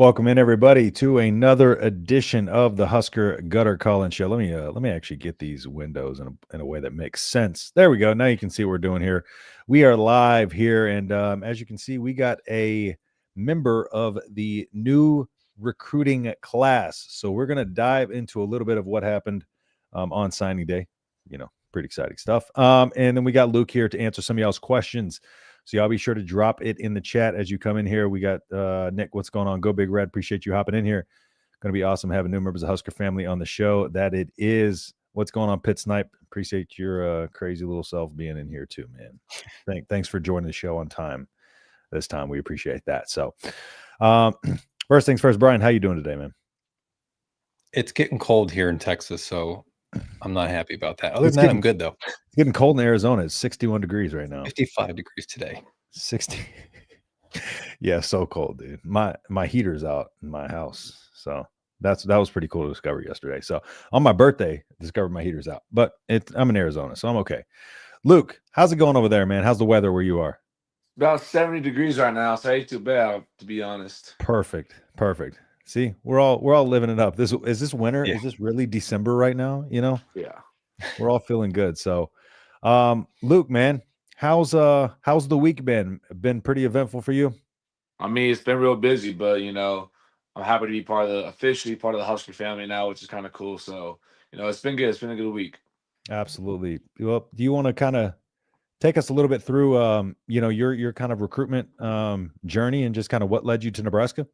Welcome in everybody to another edition of the Husker Gutter Call-in Show. Let me actually get these windows in a way that makes sense. There we go. Now you can see what we're doing here. We are live here, and as you can see, we got a member of the new recruiting class. So we're going to dive into a little bit of what happened on signing day. Pretty exciting stuff. And then we got Luke here to answer some of y'all's questions. So y'all be sure to drop it in the chat as you come in here. We got Nick, what's going on? Go Big Red. Appreciate you hopping in here. Going to be awesome having new members of Husker family on the show. That it is. What's going on, Pit Snipe? Appreciate your crazy little self being in here too, man. Thanks for joining the show on time this time. We appreciate that. So first things first, Brian, how you doing today, man? It's getting cold here in Texas, so I'm not happy about that. Other than that, I'm good, though. It's getting cold in Arizona. It's 61 degrees right now. 55 degrees today. 60. Yeah, so cold, dude. My heater's out in my house. So that was pretty cool to discover yesterday. So on my birthday, discovered my heater's out. But I'm in Arizona, so I'm okay. Luke, how's it going over there, man? How's the weather where you are? About 70 degrees right now, so it ain't too bad, to be honest. Perfect. See, we're all living it up. Is this winter? Yeah. Is this really December right now? Yeah. We're all feeling good. So Luke, man, how's the week been? Been pretty eventful for you? I mean, it's been real busy, but I'm happy to be officially part of the Husker family now, which is kind of cool. So, it's been good. It's been a good week. Absolutely. Well, do you want to kind of take us a little bit through your kind of recruitment journey and just kind of what led you to Nebraska?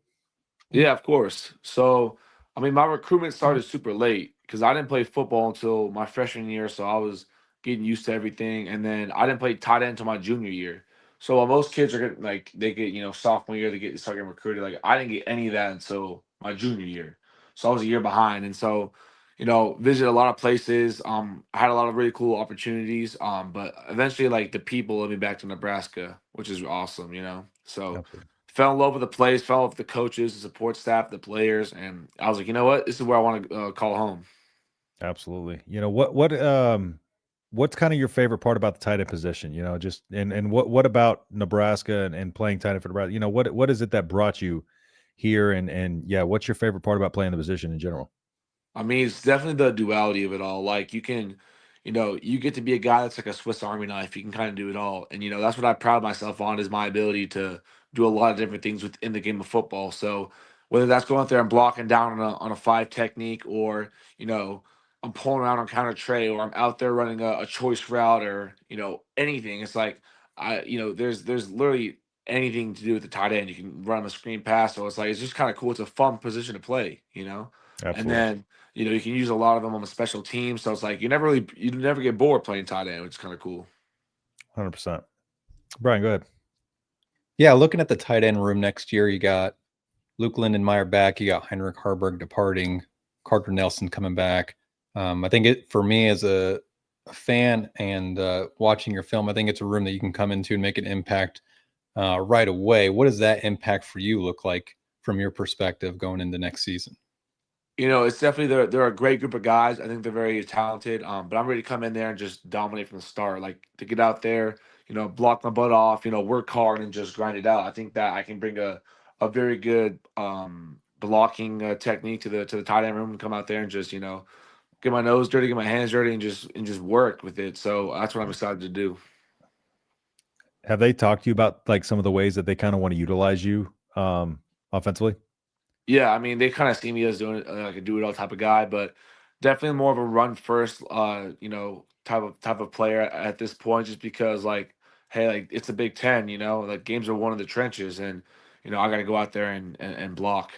Yeah, of course. So, I mean, my recruitment started super late because I didn't play football until my freshman year, so I was getting used to everything. And then I didn't play tight end until my junior year. So while most kids are getting they get sophomore year start getting recruited, like I didn't get any of that until my junior year. So I was a year behind, and so visited a lot of places. I had a lot of really cool opportunities. But eventually, like the people led me back to Nebraska, which is awesome. So. Absolutely. Fell in love with the place, fell in love with the coaches, the support staff, the players, and I was like, you know what, this is where I want to call home. Absolutely. What's kind of your favorite part about the tight end position? Just and what about Nebraska and playing tight end for Nebraska? What is it that brought you here? And yeah, what's your favorite part about playing the position in general? I mean, it's definitely the duality of it all. Like you can, you get to be a guy that's like a Swiss Army knife. You can kind of do it all, and that's what I pride myself on is my ability to do a lot of different things within the game of football. So whether that's going out there and blocking down on a five technique, or I'm pulling around on counter tray, or I'm out there running a choice route, or anything. It's like there's literally anything to do with the tight end. You can run a screen pass, so it's just kind of cool. It's a fun position to play. And Absolutely. then you can use a lot of them on the special team. So it's like you never get bored playing tight end, which is kind of cool. 100%. Brian, go ahead. Yeah, looking at the tight end room next year, you got Luke Lindenmeyer back, you got Heinrich Harburg departing, Carter Nelson coming back. I think for me as a fan and watching your film, I think it's a room that you can come into and make an impact right away. What does that impact for you look like from your perspective going into next season? It's definitely they're a great group of guys. I think they're very talented. But I'm ready to come in there and just dominate from the start. Like to get out there, block my butt off, work hard and just grind it out. I think that I can bring a very good blocking technique to the tight end room and come out there and just get my nose dirty, get my hands dirty, and just work with it. So that's what I'm excited to do. Have they talked to you about like some of the ways that they kind of want to utilize you offensively? Yeah, I mean, they kind of see me as doing like a do-it-all type of guy, but definitely more of a run first, type of player at this point, just because like, hey, like it's the Big Ten, like games are won in the trenches, and I got to go out there and block.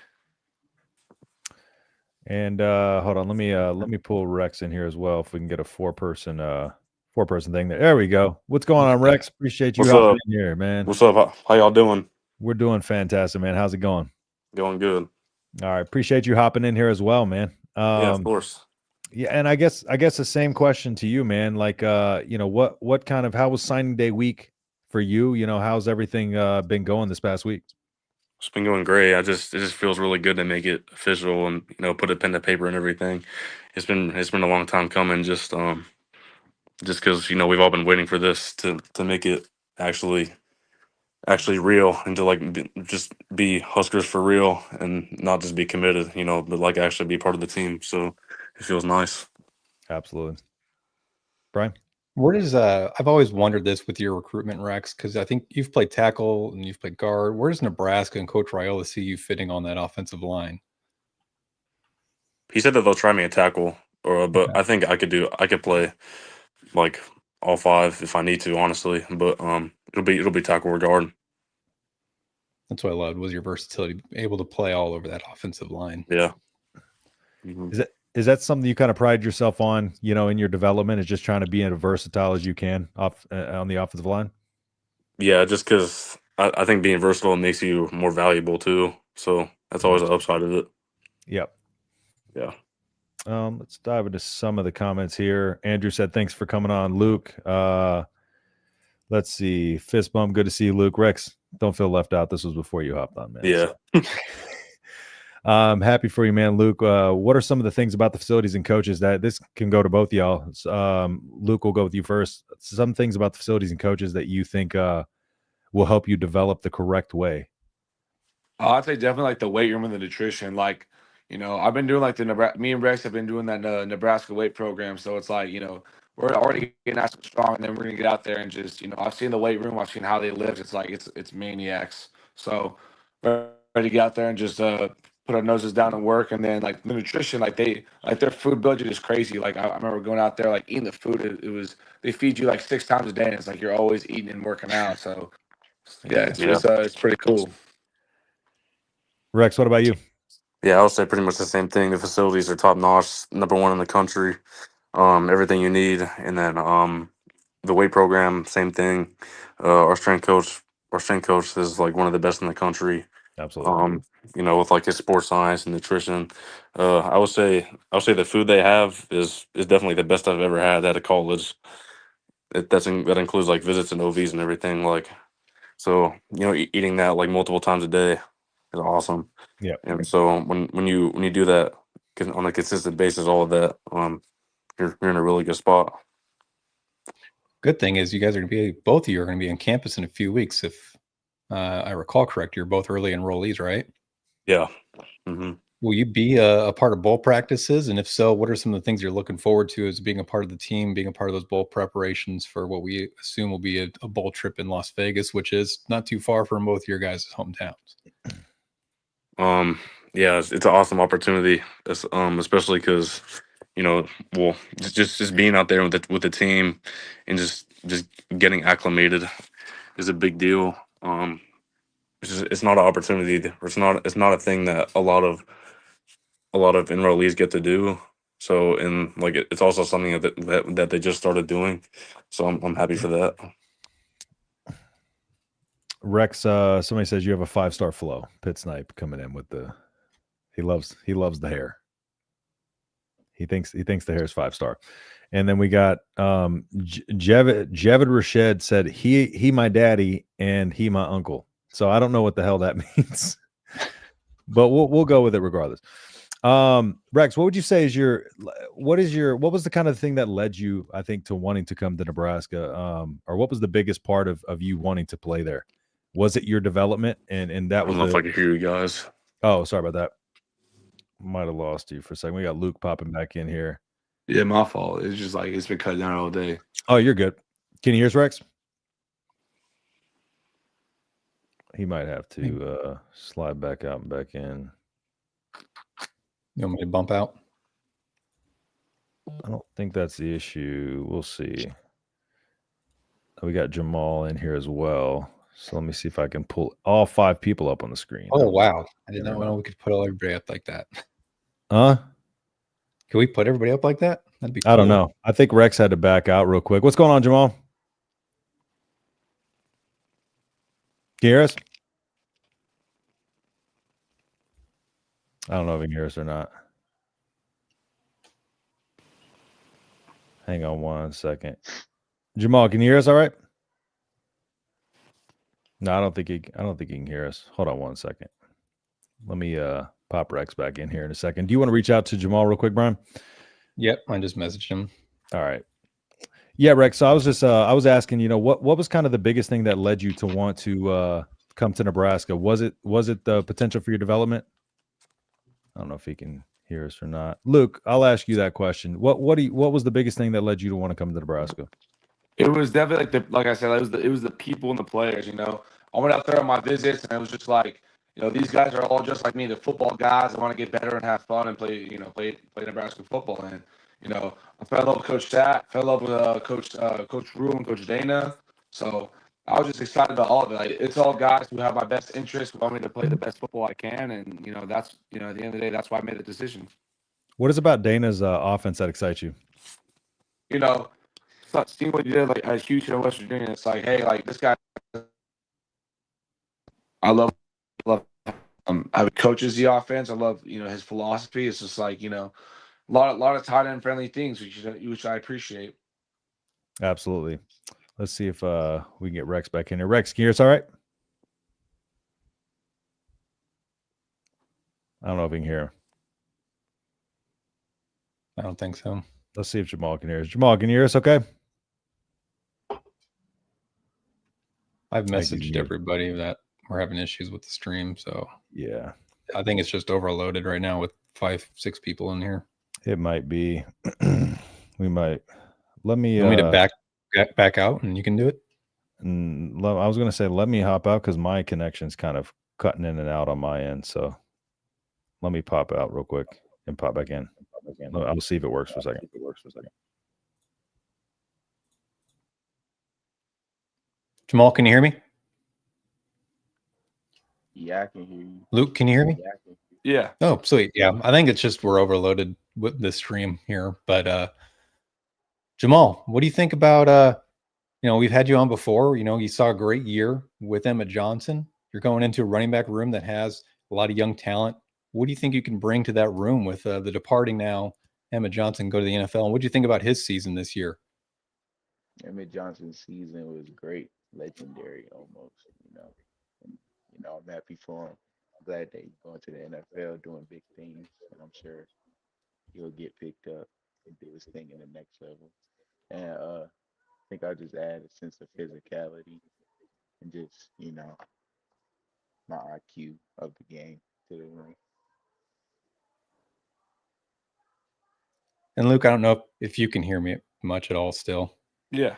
And hold on, let me pull Rex in here as well if we can get a four-person thing there. There we go. What's going on, Rex? Appreciate you hopping in here, man. What's up? How y'all doing? We're doing fantastic, man. How's it going? Going good. All right, appreciate you hopping in here as well, man. Yeah, of course. Yeah, and I guess the same question to you, man. Like, what kind of how was signing day week for you? How's everything been going this past week? It's been going great. It just feels really good to make it official and put a pen to paper and everything. It's been a long time coming. Just because we've all been waiting for this to make it actually actually real and to like just be Huskers for real and not just be committed, but like actually be part of the team. So it feels nice. Absolutely. Brian? Where does I've always wondered this with your recruitment, Rex, because I think you've played tackle and you've played guard. Where does Nebraska and Coach Raiola see you fitting on that offensive line? He said that they'll try me at tackle, but Okay. I think I could play like all five if I need to, honestly. But it'll be tackle or guard. That's what I loved was your versatility, able to play all over that offensive line. Yeah. Mm-hmm. Is that something you kind of pride yourself on, in your development, is just trying to be as versatile as you can off on the offensive line? Yeah, just because I think being versatile makes you more valuable too. So that's always the upside of it. Yep. Yeah. Let's dive into some of the comments here. Andrew said, thanks for coming on, Luke. Let's see. Fist bump. Good to see you, Luke. Rex, don't feel left out. This was before you hopped on, man. Yeah. So. I'm happy for you, man. Luke, what are some of the things about the facilities and coaches that this can go to both of y'all? Luke, we'll go with you first. Some things about the facilities and coaches that you think will help you develop the correct way. I'd say definitely like the weight room and the nutrition. Like, I've been doing like me and Rex have been doing that Nebraska weight program. So it's like, we're already getting nice and strong, and then we're gonna get out there and just, I've seen the weight room, I've seen how they lift. It's like it's maniacs. So we're ready to get out there and just put our noses down and work. And then like the nutrition, like their food budget is crazy. Like I remember going out there like eating the food. It was they feed you like 6 times a day, and it's like you're always eating and working out. So yeah, it's pretty cool. Rex, what about you? Yeah, I would say pretty much the same thing. The facilities are top notch, number one in the country. Everything you need, and then the weight program, same thing. Our strength coach is like one of the best in the country. Absolutely. With like his sports science and nutrition. I would say the food they have is definitely the best I've ever had at a college. That includes like visits and OVs and everything. Like, so eating that like multiple times a day is awesome. Yeah. And so when you do that on a consistent basis, all of that, you're in a really good spot. Good thing is you guys are going to be, both of you are going to be on campus in a few weeks. If I recall correct, you're both early enrollees, right? Yeah. Mm-hmm. Will you be a part of bowl practices? And if so, what are some of the things you're looking forward to as being a part of the team, being a part of those bowl preparations for what we assume will be a bowl trip in Las Vegas, which is not too far from both your guys' hometowns? Yeah, it's an awesome opportunity, especially because well, just being out there with the team and just getting acclimated is a big deal. It's not an opportunity. It's not a thing that a lot of enrollees get to do. So, and like it's also something that they just started doing. So I'm happy for that. Rex, somebody says you have a 5-star flow. Pit Snipe coming in with he loves the hair. He thinks the hair is 5-star. And then we got Javid Rashed said he my daddy and he my uncle. So I don't know what the hell that means, but we'll go with it regardless. Rex, what would you say is what was the kind of thing that led you, I think, to wanting to come to Nebraska? Or what was the biggest part of you wanting to play there? Was it your development? And that I was don't know if I can hear you guys. Oh, sorry about that. Might have lost you for a second. We got Luke popping back in here. Yeah, my fault. It's just like it's been cut down all day. Oh, you're good. Can you hear us, Rex? He might have to slide back out and back in. You want me to bump out? I don't think that's the issue. We'll see. We got Jamal in here as well. So let me see if I can pull all 5 people up on the screen. Oh, wow. I did not know we could put everybody up like that. Huh? Can we put everybody up like that? That'd be cool. I don't know. I think Rex had to back out real quick. What's going on, Jamal? Can you hear us? I don't know if you can hear us or not. Hang on one second. Jamal, can you hear us all right? No, I don't think he can hear us. Hold on one second. Let me pop Rex back in here in a second. Do you want to reach out to Jamal real quick, Brian? Yep, I just messaged him. All right. Yeah, Rex. So I was just I was asking, what was kind of the biggest thing that led you to want to come to Nebraska? Was it the potential for your development? I don't know if he can hear us or not. Luke, I'll ask you that question. What was the biggest thing that led you to want to come to Nebraska? It was definitely like I said, it was the people and the players. I went out there on my visits, and it was just like, these guys are all just like me, the football guys. I want to get better and have fun and play Nebraska football. And I fell in love with Coach Sat, fell in love with Coach Rule and Coach Dana. So I was just excited about all of it. Like, it's all guys who have my best interests, who want me to play the best football I can, and that's at the end of the day, that's why I made the decision. What is about Dana's offense that excites you? Seeing what he did like at Houston and West Virginia, it's like, hey, like this guy, I love how he coaches the offense. I love his philosophy. It's just like a lot of tight end friendly things, which I appreciate. Absolutely. Let's see if we can get Rex back in here. Rex, can you hear us all right? I don't know if we can hear him. I don't think so. Let's see if Jamal can hear us. Jamal, can you hear us okay? I've messaged everybody that we're having issues with the stream. So yeah, I think it's just overloaded right now with 5-6 people in here. It might be. We might. Let me. You want me to back out and you can do it? I was going to say, let me hop out because my connection's kind of cutting in and out on my end. So let me pop out real quick and pop back in. I'll see if it works for a second. Jamal, can you hear me? Yeah, I can hear you. Luke, can you hear me? Yeah. Oh, sweet. Yeah, I think it's just we're overloaded with this stream here. But Jamal, what do you think about we've had you on before. You saw a great year with Emmett Johnson. You're going into a running back room that has a lot of young talent. What do you think you can bring to that room with the departing now Emmett Johnson go to the NFL? And what do you think about his season this year? Emmett Johnson's season was great, legendary almost. And, I'm happy for him. I'm glad that he's going to the NFL, doing big things, and I'm sure he'll get picked up and do his thing in the next level. And I think I'll just add a sense of physicality and just, my IQ of the game to the room. And Luke, I don't know if you can hear me much at all still. Yeah.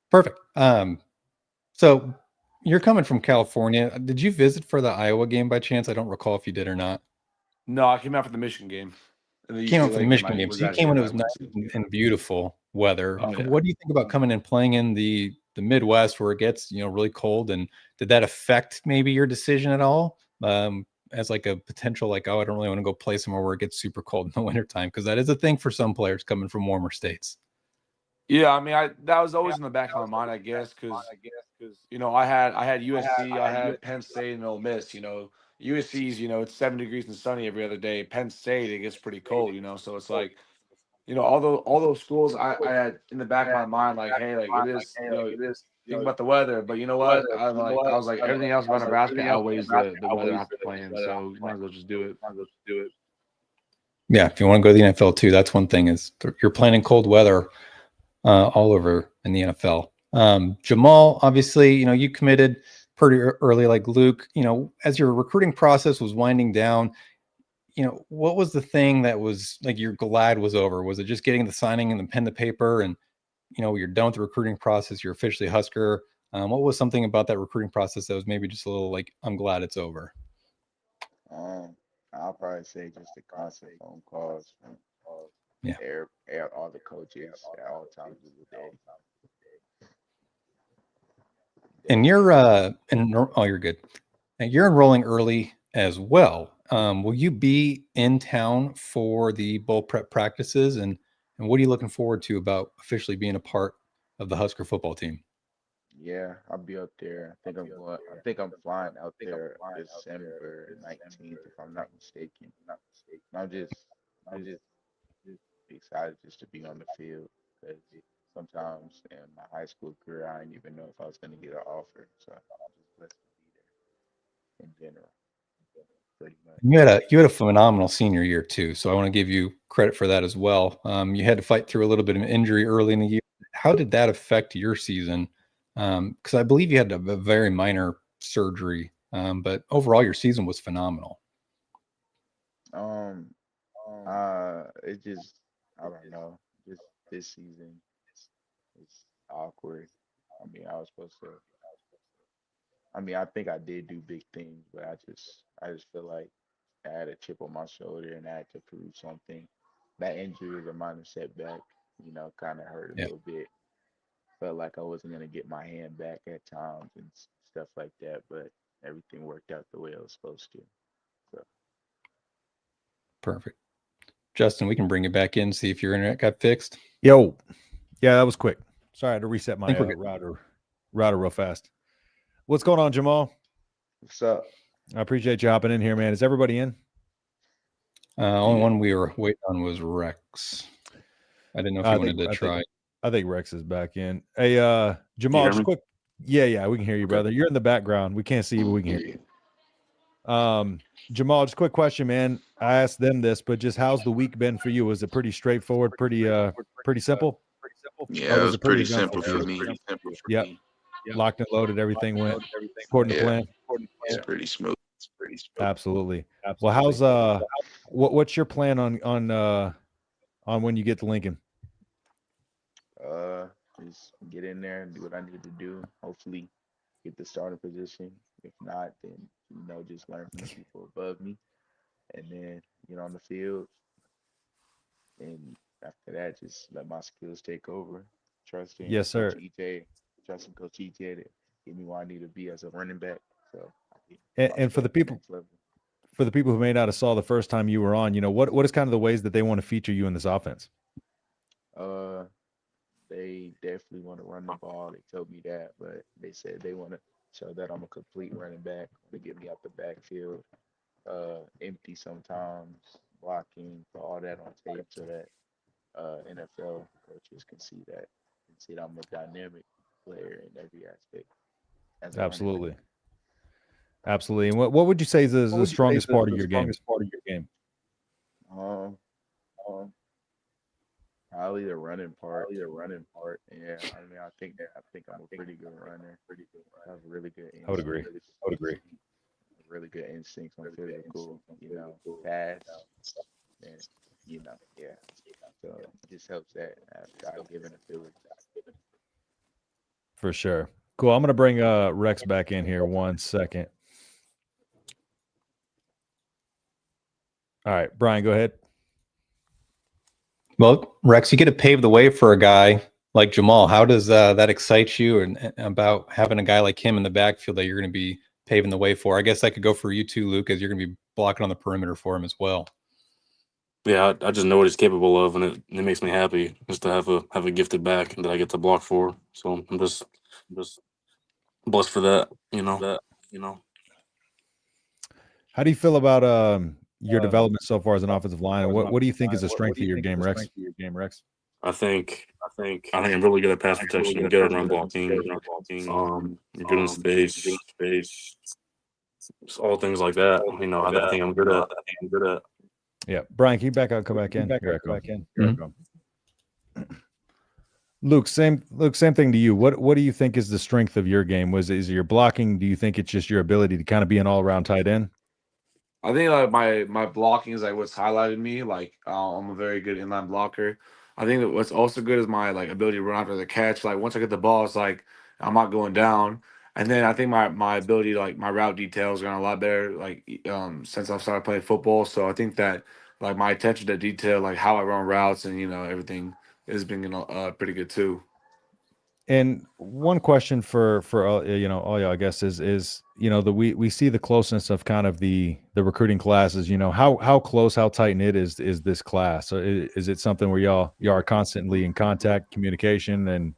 Perfect. So you're coming from California. Did you visit for the Iowa game by chance? I don't recall if you did or not. No, I came out for the Michigan game. Came out for the Michigan game. So you came when it was nice and beautiful weather. Oh, yeah. What do you think about coming and playing in the Midwest where it gets, really cold? And did that affect maybe your decision at all? As like a potential, like, oh, I don't really want to go play somewhere where it gets super cold in the wintertime, because that is a thing for some players coming from warmer states. Yeah, I mean, that was always in the back of my mind, I guess, because I had USC, I had Penn State, and Ole Miss. USC's, it's 7 degrees and sunny every other day. Penn State, it gets pretty cold. So it's like, all those schools I had in the back of my mind, like, hey, like it is, think about the weather. But you know what? I was like, everything else about Nebraska outweighs the weather I have to play in. So you might as well just do it. Yeah, if you want to go to the NFL too, that's one thing, is you're playing in cold weather all over in the NFL. Jamal, obviously, you committed pretty early, like Luke. As your recruiting process was winding down, what was the thing that was like you're glad was over? Was it just getting the signing and the pen to paper, and you're done with the recruiting process, you're officially Husker? What was something about that recruiting process that was maybe just a little like, I'm glad it's over? I'll probably say just the constant phone calls from all the coaches at all times of the day. And you're you're good. And you're enrolling early as well. Will you be in town for the bowl prep practices, and what are you looking forward to about officially being a part of the Husker football team? Yeah, I'll be up there. I think I'm flying out there December 19th, if I'm not mistaken. I'm just excited just to be on the field, because sometimes in my high school career, I didn't even know if I was going to get an offer. So I'm just blessed to be there in general. Pretty much. You had a phenomenal senior year too, so I want to give you credit for that as well. You had to fight through a little bit of an injury early in the year. how did that affect your season? Because I believe you had a very minor surgery, but overall your season was phenomenal. Um, it just I don't know. Just this season is awkward. I mean, I was supposed to. I mean, I think I did do big things, but I just feel like I had a chip on my shoulder and I had to prove something. That injury was a minor setback, kind of hurt a Yeah, little bit. Felt like I wasn't gonna get my hand back at times and stuff like that, but everything worked out the way it was supposed to. So, perfect. Justin, we can bring you back in, see if your internet got fixed. Yo, yeah, that was quick. Sorry, I had to reset I my think we're good. router real fast. What's going on, Jamal? what's up? I appreciate you hopping in here, man. Is everybody in? Only Yeah. one we were waiting on was Rex. I didn't know if I you think wanted to try. I think Rex is back in. Hey, Jamal, hear just me? quick. Yeah, we can hear you, Okay. brother. You're in the background. We can't see you, but we can hear you. Jamal, just quick question, man. I asked them this, but just how's the week been for you? Was it pretty straightforward, pretty simple? Yeah, Or it was was it pretty pretty eventful simple for for you? me. Yep. Locked and loaded, everything went according to Yeah, plan. it's pretty smooth. Absolutely. Well, how's what's your plan on when you get to Lincoln? Uh, just get in there and do what I need to do. Hopefully, get the starting position. If not, then just learn from the people above me, and then get on the field. And after that, just let my skills take over. Trusting Yes, Coach sir. EJ, trusting Coach EJ to get me where I need to be as a running back. So I can And for possibly the at the people next level. who may not have saw the first time you were on, what is kind of the ways that they want to feature you in this offense? Uh, they definitely want to run the ball. They told me that, but they said they want to show that I'm a complete running back. To get me out the backfield, empty sometimes, blocking, put all that on tape so that NFL coaches can see that I'm a dynamic player in every aspect as a running back. Absolutely. Absolutely. And what would you say is the strongest part of your game? Um, Probably the running part. Yeah, I mean, I think I'm a pretty good runner. I have really good I would agree. instincts. Really good instincts on physical, pass, and yeah. So it just helps that I have God-given ability. For sure. Cool. I'm gonna bring Rex back in here 1 second. All right, Brian, go ahead. Well, Rex, you get to pave the way for a guy like Jamal. How does that excite you and about having a guy like him in the backfield that you're going to be paving the way for? I guess that could go for you too, Luke, as you're going to be blocking on the perimeter for him as well. Yeah, I just know what he's capable of, and it makes me happy just to have a gifted back that I get to block for. So I'm just blessed for that. How do you feel about your development so far as an offensive line? And what do you think is the strength of your game, Rex? I think I'm really good at pass protection. I'm good at run blocking. You're good in space. Just all things like that. I think I'm good at. Yeah. Brian, can you back out, come back in? Here I come. Here I Mhm. come. Luke, same thing to you. What do you think is the strength of your game? Is it your blocking? Do you think it's just your ability to kind of be an all-around tight end? I think like my blocking is like what's highlighted me. Like I'm a very good inline blocker. I think that what's also good is my like ability to run after the catch. Like once I get the ball, it's like I'm not going down. And then I think my ability to like my route details gotten a lot better like since I've started playing football. So I think that like my attention to detail, like how I run routes and everything has been pretty good too. And one question for all y'all, I guess is we see the closeness of kind of the recruiting classes. How close, how tight knit is this class? So is it something where y'all are constantly in contact, communication, and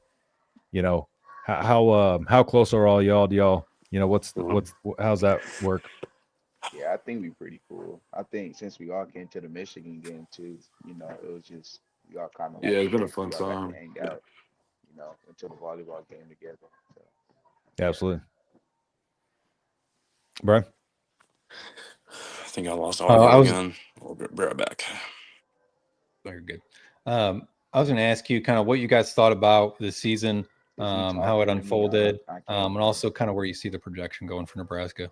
how close are all y'all? Do y'all how's that work? Yeah, I think we pretty cool. I think since we all came to the Michigan game too, it was just we all kind of Yeah, like it's been a clicked. fun We all got to time. hang out. Went to the volleyball game together. So Absolutely, Brian. I think I lost I audio was again. We'll be right back. very good. I was going to ask you kind of what you guys thought about the season, Is he how it talking to me? unfolded, I can't and hear. also kind of where you see the projection going for Nebraska.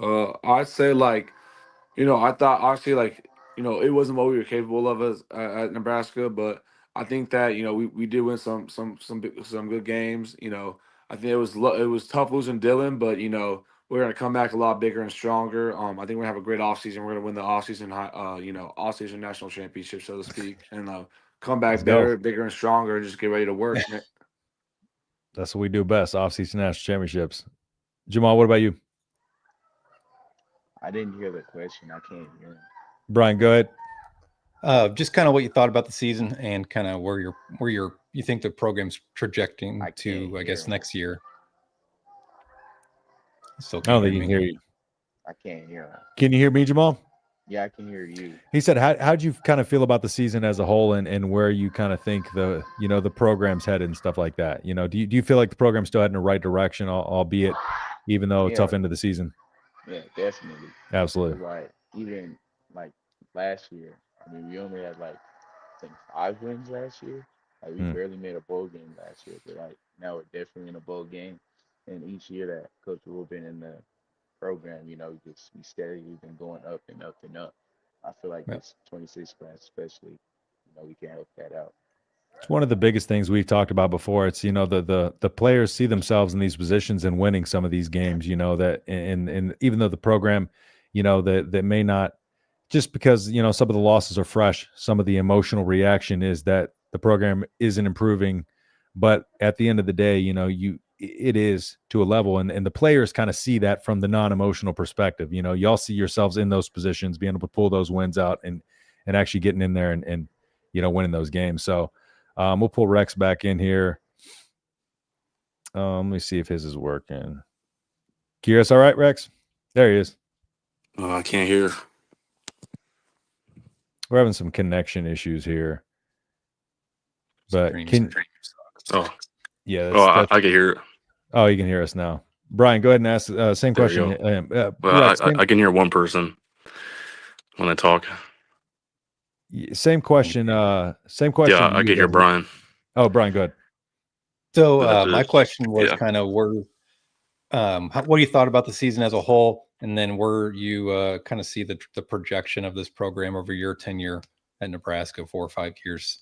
I'd say like, I thought obviously like, it wasn't what we were capable of as at Nebraska, but I think that we did win some good games. I think it was tough losing Dylan, but we're gonna come back a lot bigger and stronger. I think we're gonna have a great offseason. We're gonna win the offseason offseason national championship, so to speak, and come Let's back go. better, bigger and stronger, and just get ready to work. Man. That's what we do best, off-season national championships. Jamal, what about you? I didn't hear the question. I can't hear him. Brian, go ahead. Just kind of what you thought about the season and kind of where you think the program's projecting I to, can't I guess, hear him. next year. Still I can't don't hear think he can me. hear you. I can't hear him. Can you hear me, Jamal? Yeah, I can hear you. He said, how'd you kind of feel about the season as a whole and where you kind of think the program's headed and stuff like that? Do you feel like the program's still heading in the right direction, albeit even though Yeah. tough end of the season? Yeah, definitely. Absolutely. Like even like last year, I mean, we only had like I think 5 wins last year. Like we barely made a bowl game last year, but like now we're definitely in a bowl game. And each year that Coach Rule been in the program, we steadily been going up and up and up. I feel like Yep. this 26 class, especially, we can help that out. It's one of the biggest things we've talked about before. It's the players see themselves in these positions and winning some of these games. That and even though the program, that may not, just because some of the losses are fresh, some of the emotional reaction is that the program isn't improving. But at the end of the day, it is to a level, and the players kind of see that from the non-emotional perspective. Y'all see yourselves in those positions, being able to pull those wins out and actually getting in there and winning those games. So. We'll pull Rex back in here. Let me see if his is working. Can you hear us all right, Rex? There he is. I can't hear. We're having some connection issues here. But Oh, yeah, I can hear it. Oh, you can hear us now. Brian, go ahead and ask same question. Rex, I can hear one person when I talk. Same question. Same question. Yeah, I can hear Brian. Oh, Brian, go ahead. So my question was kind of what you thought about the season as a whole, and then where you kind of see the projection of this program over your tenure at Nebraska, 4 or 5 years.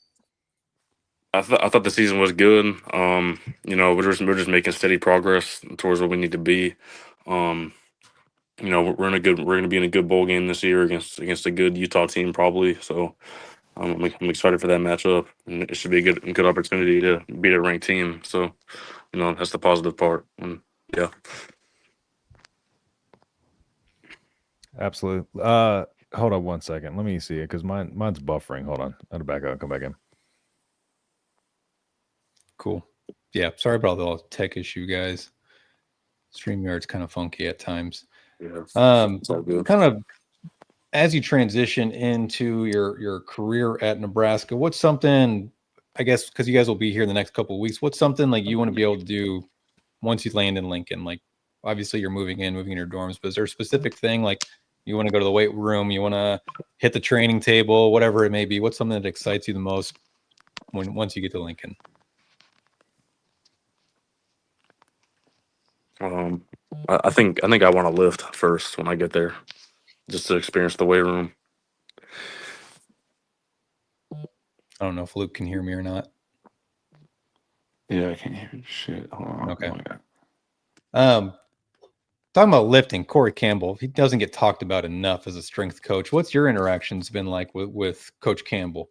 I thought the season was good. We're just making steady progress towards where we need to be. We're gonna be in a good bowl game this year against a good Utah team probably. So I'm excited for that matchup, and it should be a good opportunity to beat a ranked team. So that's the positive part. And yeah. Absolutely. Hold on one second. Let me see it because mine's buffering. Hold on. I'll back out and come back in. Cool. Yeah. Sorry about all the tech issue, guys. StreamYard's kind of funky at times. Yeah. Kind of as you transition into your career at Nebraska, what's something, I guess, because you guys will be here the next couple of weeks, what's something like you want to be able to do once you land in Lincoln? Like, obviously you're moving in your dorms, but is there a specific thing like you want to go to the weight room, you want to hit the training table, whatever it may be? What's something that excites you the most once you get to Lincoln? I think I want to lift first when I get there, just to experience the weight room. I don't know if Luke can hear me or not. Yeah, I can't hear shit. Hold on. Okay. Talking about lifting, Corey Campbell, he doesn't get talked about enough as a strength coach. What's your interactions been like with Coach Campbell?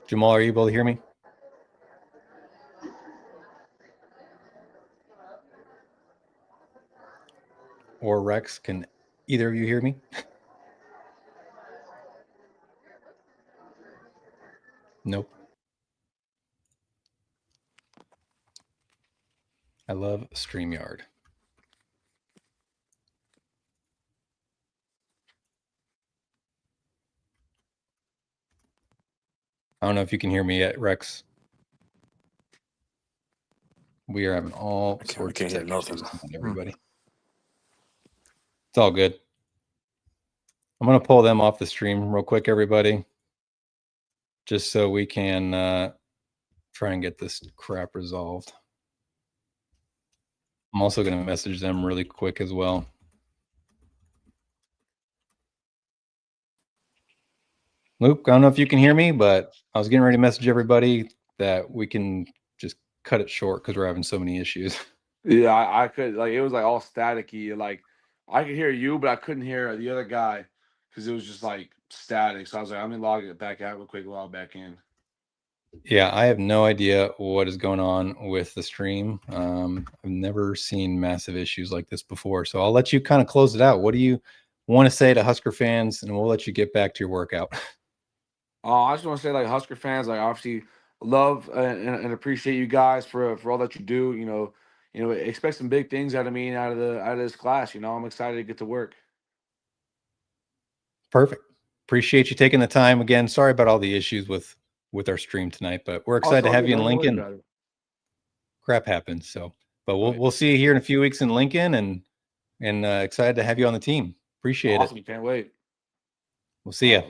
Jamal, are you able to hear me? Or Rex, can either of you hear me? Nope. I love StreamYard. I don't know if you can hear me yet, Rex. We are having all sorts of tech issues tonight, everybody. It's all good. I'm going to pull them off the stream real quick, everybody, just so we can try and get this crap resolved. I'm also going to message them really quick as well. Luke, I don't know if you can hear me, but I was getting ready to message everybody that we can just cut it short because we're having so many issues. Yeah, I could, like, it was like all staticky. Like, I could hear you, but I couldn't hear the other guy because it was just like static. So I was like, I'm gonna log it back out real quick, log back in. Yeah, I have no idea what is going on with the stream. I've never seen massive issues like this before. So I'll let you kind of close it out. What do you want to say to Husker fans? And we'll let you get back to your workout. I just want to say, like, Husker fans, like, obviously love and appreciate you guys for all that you do. Expect some big things out of me and out of this class. I'm excited to get to work. Perfect. Appreciate you taking the time again. Sorry about all the issues with our stream tonight, but we're excited to have you in Lincoln. Crap happens. So, but we'll see you here in a few weeks in Lincoln, and excited to have you on the team. Appreciate it. Awesome. Can't wait. We'll see you.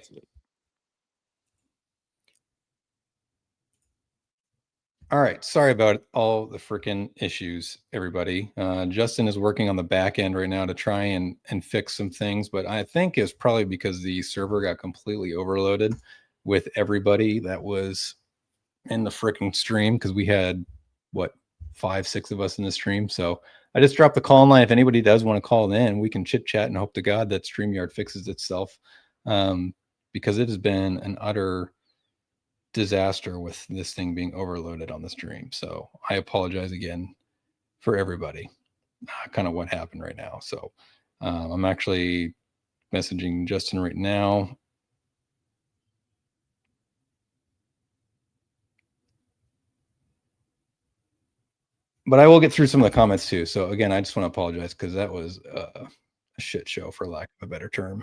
All right. Sorry about all the freaking issues, everybody. Justin is working on the back end right now to try and fix some things, but I think it's probably because the server got completely overloaded with everybody that was in the freaking stream, because we had, 5, 6 of us in the stream. So I just dropped the call line. If anybody does want to call in, we can chit chat and hope to God that StreamYard fixes itself, because it has been an utter disaster with this thing being overloaded on the stream. So I apologize again for everybody, kind of what happened right now. So I'm actually messaging Justin right now. But I will get through some of the comments too. So again, I just want to apologize because that was a shit show, for lack of a better term.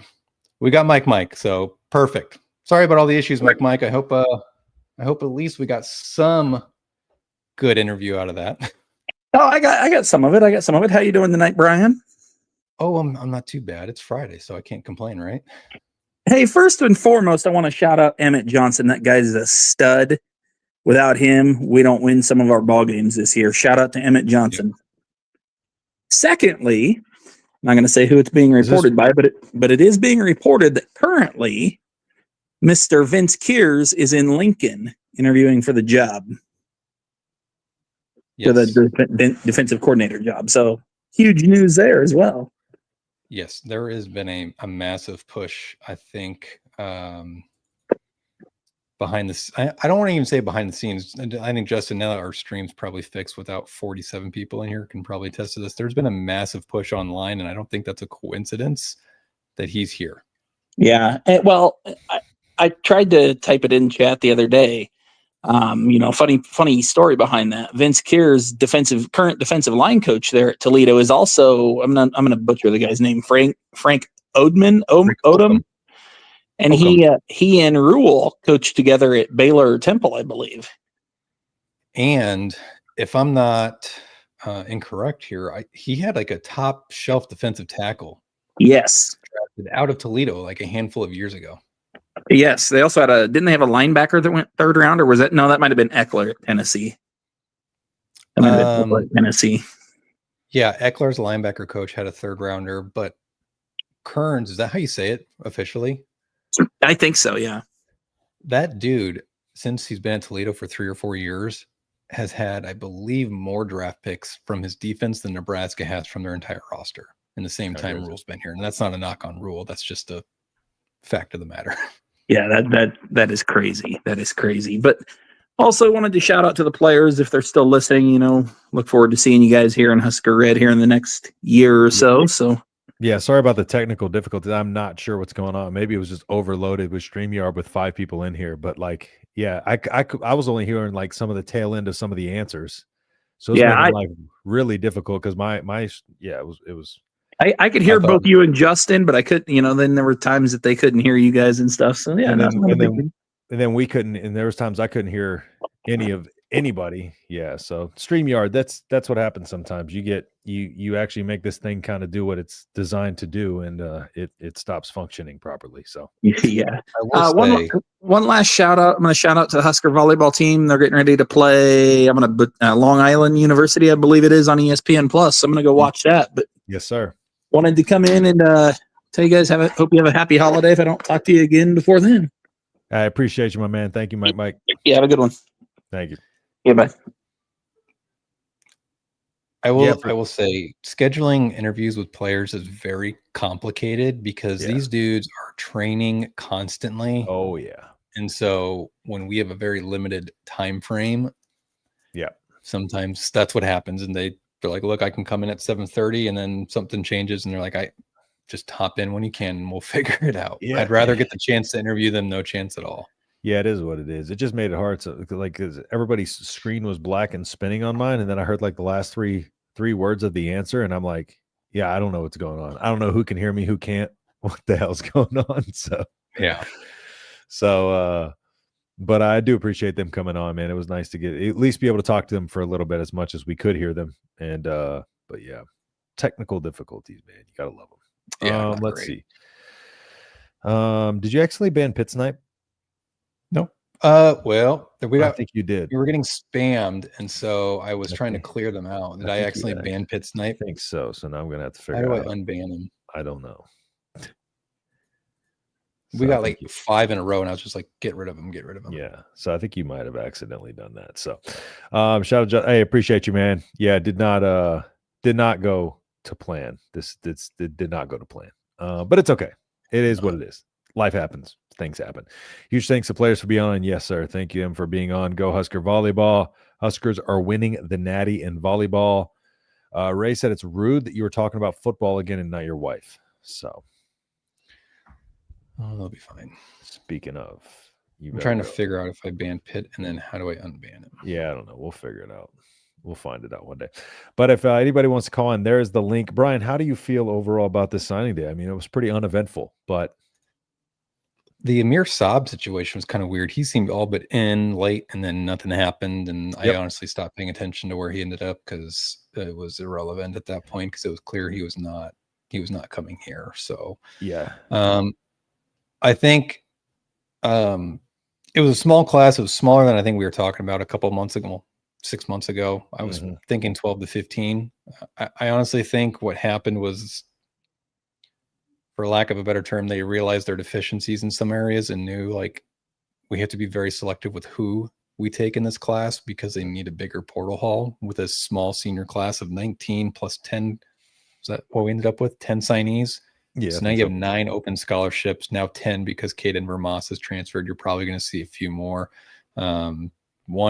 We got Mike. So perfect. Sorry about all the issues, Mike. I hope at least we got some good interview out of that. Oh, I got some of it. How you doing tonight, Brian? Oh, I'm not too bad. It's Friday, so I can't complain, right? Hey, first and foremost, I want to shout out Emmett Johnson. That guy's a stud. Without him, we don't win some of our ball games this year. Shout out to Emmett Johnson. Yep. Secondly, I'm not going to say who it's being reported by, but it is being reported that currently Mr. Vince Kears is in Lincoln interviewing for the job. Yes. For the defensive coordinator job. So huge news there as well. Yes, there has been a massive push, I think, behind this. I don't want to even say behind the scenes. I think, Justin, now that our stream's probably fixed without 47 people in here, can probably attest to this. There's been a massive push online, and I don't think that's a coincidence that he's here. Yeah. Well, I tried to type it in chat the other day. Funny story behind that. Vince Kears, current defensive line coach there at Toledo, is also, I'm going to butcher the guy's name, Frank Odom. And he and Rule coached together at Baylor Temple, I believe. And if I'm not incorrect here, he had like a top shelf defensive tackle. Yes. Out of Toledo like a handful of years ago. Yes. They also had didn't they have a linebacker that went third round, or was that? No, that might've been Eckler at Tennessee. Tennessee. Yeah. Eckler's linebacker coach had a third rounder, but Kearns, is that how you say it officially? I think so. Yeah. That dude, since he's been at Toledo for 3 or 4 years, has had, I believe, more draft picks from his defense than Nebraska has from their entire roster in the same time Rule's been here. And that's not a knock on Rule. That's just a fact of the matter. Yeah, that is crazy. That is crazy. But also wanted to shout out to the players if they're still listening. Look forward to seeing you guys here in Husker Red here in the next year or so. So yeah, sorry about the technical difficulties. I'm not sure what's going on. Maybe it was just overloaded with StreamYard with 5 people in here. But I was only hearing like some of the tail end of some of the answers. So it's making life really difficult because it was. I could hear both you and Justin, but I couldn't, then there were times that they couldn't hear you guys and stuff. So yeah. And then and then we couldn't, and there was times I couldn't hear anybody. Yeah. So StreamYard, that's what happens sometimes. You actually make this thing kind of do what it's designed to do, and it stops functioning properly. So Yeah. I will say, One last shout out. I'm going to shout out to the Husker volleyball team. They're getting ready to play. I'm going to Long Island University, I believe it is, on ESPN Plus. I'm going to go watch that. But yes, sir. wanted to come in and tell you guys hope you have a happy holiday. If I don't talk to you again before then, I appreciate you, my man. Thank you, Mike. yeah, have a good one. Thank you. Yeah, bye. I will say scheduling interviews with players is very complicated because these dudes are training constantly. Oh yeah. And so when we have a very limited time frame, sometimes that's what happens. And they're like, look, I can come in at 7:30 and then something changes. And they're like, I just hop in when you can and we'll figure it out. Yeah. I'd rather get the chance to interview than no chance at all. Yeah, it is what it is. It just made it hard. So like 'cause everybody's screen was black and spinning on mine. And then I heard like the last three words of the answer. And I'm like, yeah, I don't know what's going on. I don't know who can hear me, who can't, what the hell's going on. So yeah. So but I do appreciate them coming on, man. It was nice to at least be able to talk to them for a little bit as much as we could hear them. And but yeah, technical difficulties, man. You gotta love them. Yeah, let's see. Did you actually ban Pit Snipe? No. Well, I think you did. We were getting spammed, and so I was trying to clear them out. Did I actually ban Pit Snipe? I think so. So now I'm gonna have to figure How do out. I unban him? I don't know. We got like 5 in a row, and I was just like, get rid of him, get rid of him. Yeah. So I think you might have accidentally done that. So shout out, hey, appreciate you, man. Yeah, did not go to plan. This did not go to plan. But it's okay. It is what it is. Life happens. Things happen. Huge thanks to players for being on. Yes, sir. Thank you them for being on. Go Husker volleyball. Huskers are winning the Natty in volleyball. Ray said it's rude that you were talking about football again and not your wife. So they'll be fine. Speaking of, I'm trying to figure out if I ban Pitt and then how do I unban him? Yeah, I don't know. We'll figure it out. We'll find it out one day. But if anybody wants to call in, there's the link. Brian, how do you feel overall about this signing day? I mean, it was pretty uneventful, but the Amir Saab situation was kind of weird. He seemed all but in late, and then nothing happened. And I honestly stopped paying attention to where he ended up because it was irrelevant at that point because it was clear he was not coming here. So yeah, I think it was a small class. It was smaller than I think we were talking about a couple of months ago, 6 months ago. I was thinking 12 to 15. I honestly think what happened was, for lack of a better term, they realized their deficiencies in some areas and knew like we have to be very selective with who we take in this class because they need a bigger portal haul with a small senior class of 19 plus 10. Is that what we ended up with? 10 signees. Yeah. So now you have 9 open scholarships, now 10 because Caden Vermas has transferred. You're probably going to see a few more. One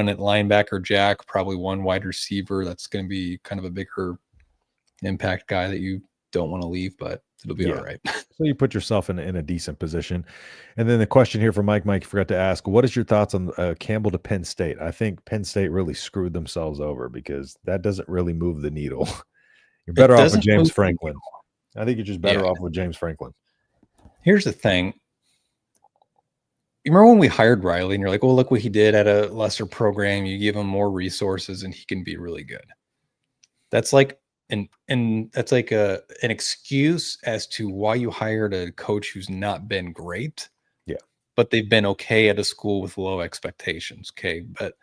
at linebacker, Jack, probably one wide receiver. That's going to be kind of a bigger impact guy that you don't want to leave, but it'll be all right. So you put yourself in a decent position. And then the question here from Mike, you forgot to ask, what is your thoughts on Campbell to Penn State? I think Penn State really screwed themselves over because that doesn't really move the needle. You're better off with James Franklin. I think you're just better off with James Franklin. Here's the thing. You remember when we hired Riley and you're like, oh, look what he did at a lesser program. You give him more resources and he can be really good. That's like that's like an excuse as to why you hired a coach who's not been great. Yeah. But they've been okay at a school with low expectations. Okay. But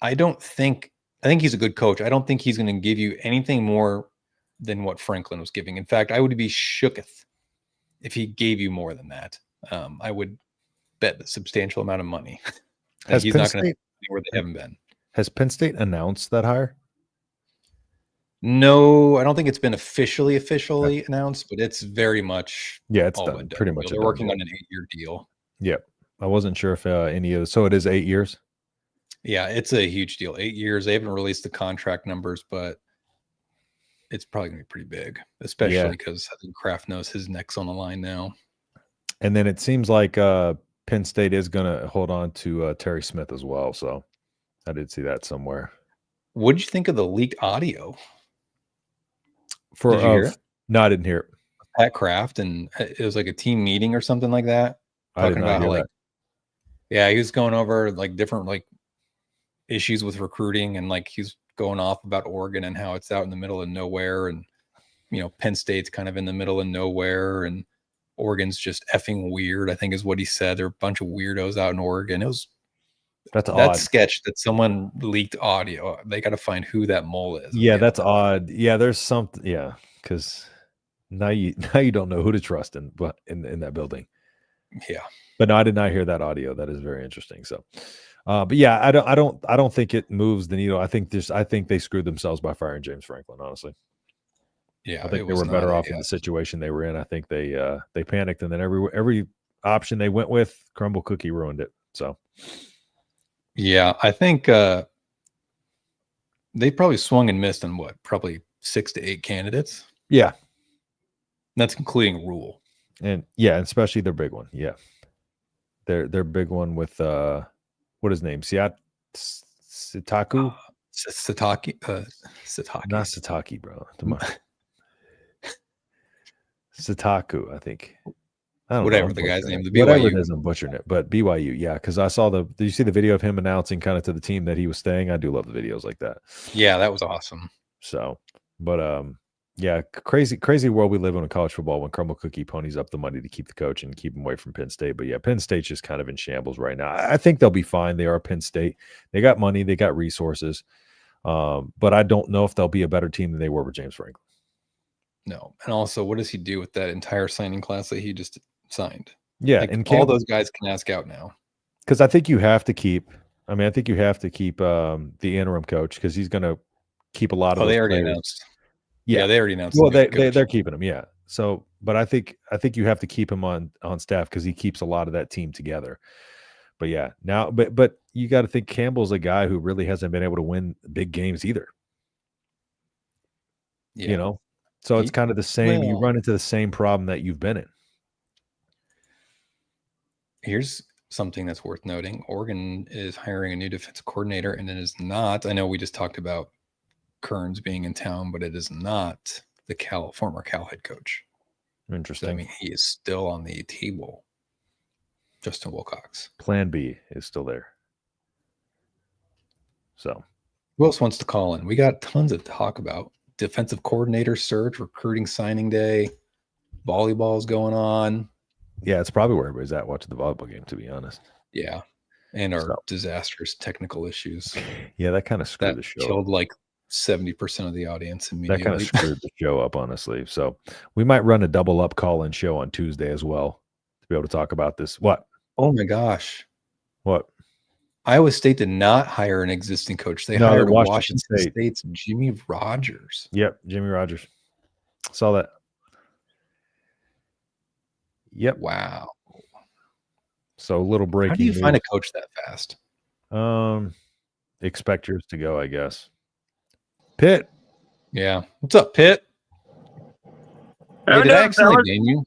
I think he's a good coach. I don't think he's going to give you anything more than what Franklin was giving. In fact, I would be shooketh if he gave you more than that. I would bet a substantial amount of money. He's not going to be where they haven't been. Has Penn State announced that hire? No, I don't think it's been officially announced, but it's very much it's done. Pretty much. They're working on an 8-year deal. Yep. I wasn't sure if any of so it is 8 years. Yeah, it's a huge deal. 8 years. They haven't released the contract numbers, but it's probably gonna be pretty big, especially because I think Kraft knows his neck's on the line now. And then it seems like Penn State is gonna hold on to Terry Smith as well. So I did see that somewhere. What did you think of the leaked audio? Did you hear it? No, I didn't hear it. Pat Kraft, and it was like a team meeting or something like that. Talking about how Yeah, he was going over like different like issues with recruiting, and like he's going off about Oregon and how it's out in the middle of nowhere, and Penn State's kind of in the middle of nowhere, and Oregon's just effing weird, I think is what he said. There are a bunch of weirdos out in Oregon. It was That's that odd. sketch that someone leaked audio. They got to find who that mole is. Yeah, that's odd. Yeah, there's something. Yeah, because now you don't know who to trust in that building. Yeah, but no, I did not hear that audio. That is very interesting. So, but yeah, I don't think it moves the needle. I think they screwed themselves by firing James Franklin. Honestly, yeah, I think they were better off in the situation they were in. I think they panicked, and then every option they went with, Crumble Cookie ruined it. So, yeah, I think they probably swung and missed on probably 6 to 8 candidates. Yeah, that's including Rule. And yeah, especially their big one. Yeah, their big one with what is his name? Sitaku? Sataki. Not Sataki, bro. Sitaku, I think. I don't Whatever know, the guy's name, the BYU. Whatever it is, I'm butchering it. But BYU, yeah, because I saw did you see the video of him announcing kind of to the team that he was staying? I do love the videos like that. Yeah, that was awesome. So, but yeah, crazy world we live in college football when Crumble Cookie ponies up the money to keep the coach and keep him away from Penn State. But yeah, Penn State's just kind of in shambles right now. I think they'll be fine. They are Penn State. They got money. They got resources. But I don't know if they'll be a better team than they were with James Franklin. No. And also, what does he do with that entire signing class that he just signed? Yeah, like, and all those guys can ask out now. Because I think you have to keep the interim coach because he's going to keep a lot of. Oh, those they already players. announced. Yeah, they already announced. Well, they're keeping him. Yeah. So, but I think you have to keep him on staff because he keeps a lot of that team together. But yeah, now, but you got to think Campbell's a guy who really hasn't been able to win big games either. Yeah. So it's kind of the same. You run into the same problem that you've been in. Here's something that's worth noting. Oregon is hiring a new defensive coordinator, and it is not, I know we just talked about Kearns being in town, but it is not the former Cal head coach. Interesting. So, I mean, he is still on the table. Justin Wilcox. Plan B is still there. So, who else wants to call in? We got tons to talk about. Defensive coordinator search, recruiting signing day, volleyball's going on. Yeah, it's probably where everybody's at watching the volleyball game, to be honest. Yeah. And our disastrous technical issues. Yeah, that kind of screwed the show. Killed like 70% of the audience immediately. That kind of screwed the show up, honestly. So we might run a double up call-in show on Tuesday as well to be able to talk about this. What? Oh my gosh. What? Iowa State did not hire an existing coach. They hired Washington State's Jimmy Rogers. Yep, Jimmy Rogers. Saw that. Yep. Wow. So a little breaking. How do you find a coach that fast? Expect yours to go, I guess. Pitt. Yeah. What's up, Pitt? Hey, did I accidentally name you?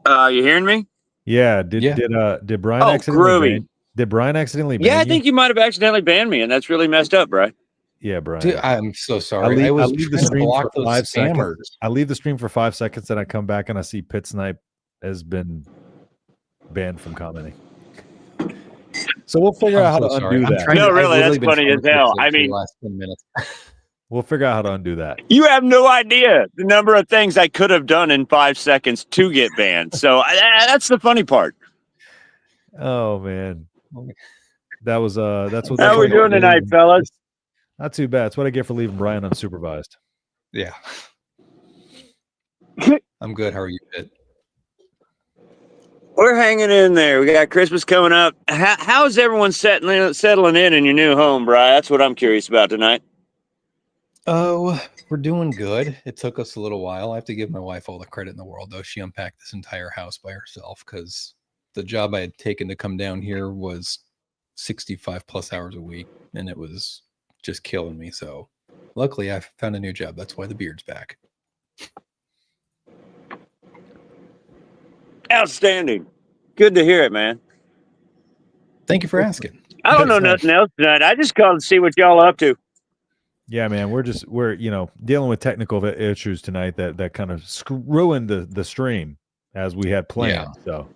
You hearing me? Yeah. Did Brian accidentally did Brian accidentally ban I think you might have accidentally banned me, and that's really messed up, Brian. Yeah, Brian. Dude, I'm so sorry. I leave the stream for 5 seconds. I leave the stream for 5 seconds, and I come back and I see Pitt Snipe has been banned from commenting. So we'll figure out how to undo that. No, really, that's funny as hell. I mean, last 10 minutes. We'll figure out how to undo that. You have no idea the number of things I could have done in 5 seconds to get banned. So that's the funny part. Oh man, that was that's what. How we doing tonight, fellas? Not too bad. That's what I get for leaving Brian unsupervised. Yeah. I'm good. How are you, Pitt? We're hanging in there. We got Christmas coming up. How's everyone settling in your new home, Brian? That's what I'm curious about tonight. Oh, we're doing good. It took us a little while. I have to give my wife all the credit in the world, though. She unpacked this entire house by herself because the job I had taken to come down here was 65 plus hours a week, and it was just killing me. So luckily I found a new job. That's why the beard's back. Outstanding. Good to hear it, man. Thank you for asking. I don't know nothing else tonight. I just called to see what y'all up to. Yeah, man, we're dealing with technical issues tonight that kind of ruined the stream as we had planned. Yeah. So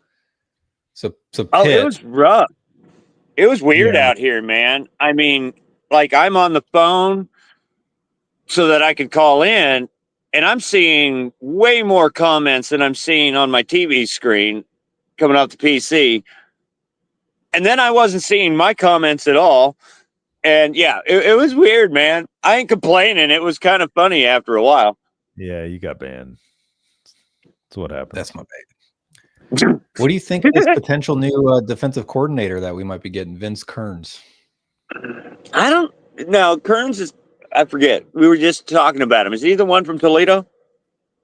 So Oh, it Pitt, was rough. It was weird Yeah. out here, man. I mean, like I'm on the phone so that I could call in, and I'm seeing way more comments than I'm seeing on my TV screen coming off the PC. And then I wasn't seeing my comments at all. And yeah, it was weird, man. I ain't complaining. It was kind of funny after a while. Yeah, you got banned. That's what happened. that's my baby. What do you think of this potential new defensive coordinator that we might be getting, Vince Kearns? I don't know. Kearns is, I forget. We were just talking about him. Is he the one from Toledo?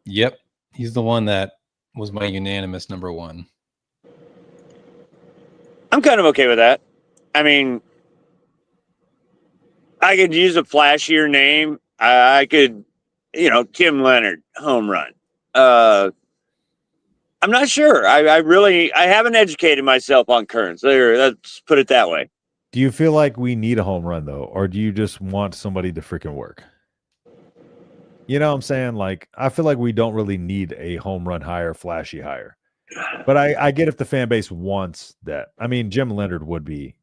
Yep, he's the one that was my unanimous number one. I'm kind of okay with that. I mean, I could use a flashier name. I could, Kim Leonard, home run. I'm not sure. I haven't educated myself on Kearns. Let's put it that way. Do you feel like we need a home run though, or do you just want somebody to freaking work? You know what I'm saying? Like, I feel like we don't really need a home run hire, flashy hire. But I get if the fan base wants that. I mean, Jim Leonard would be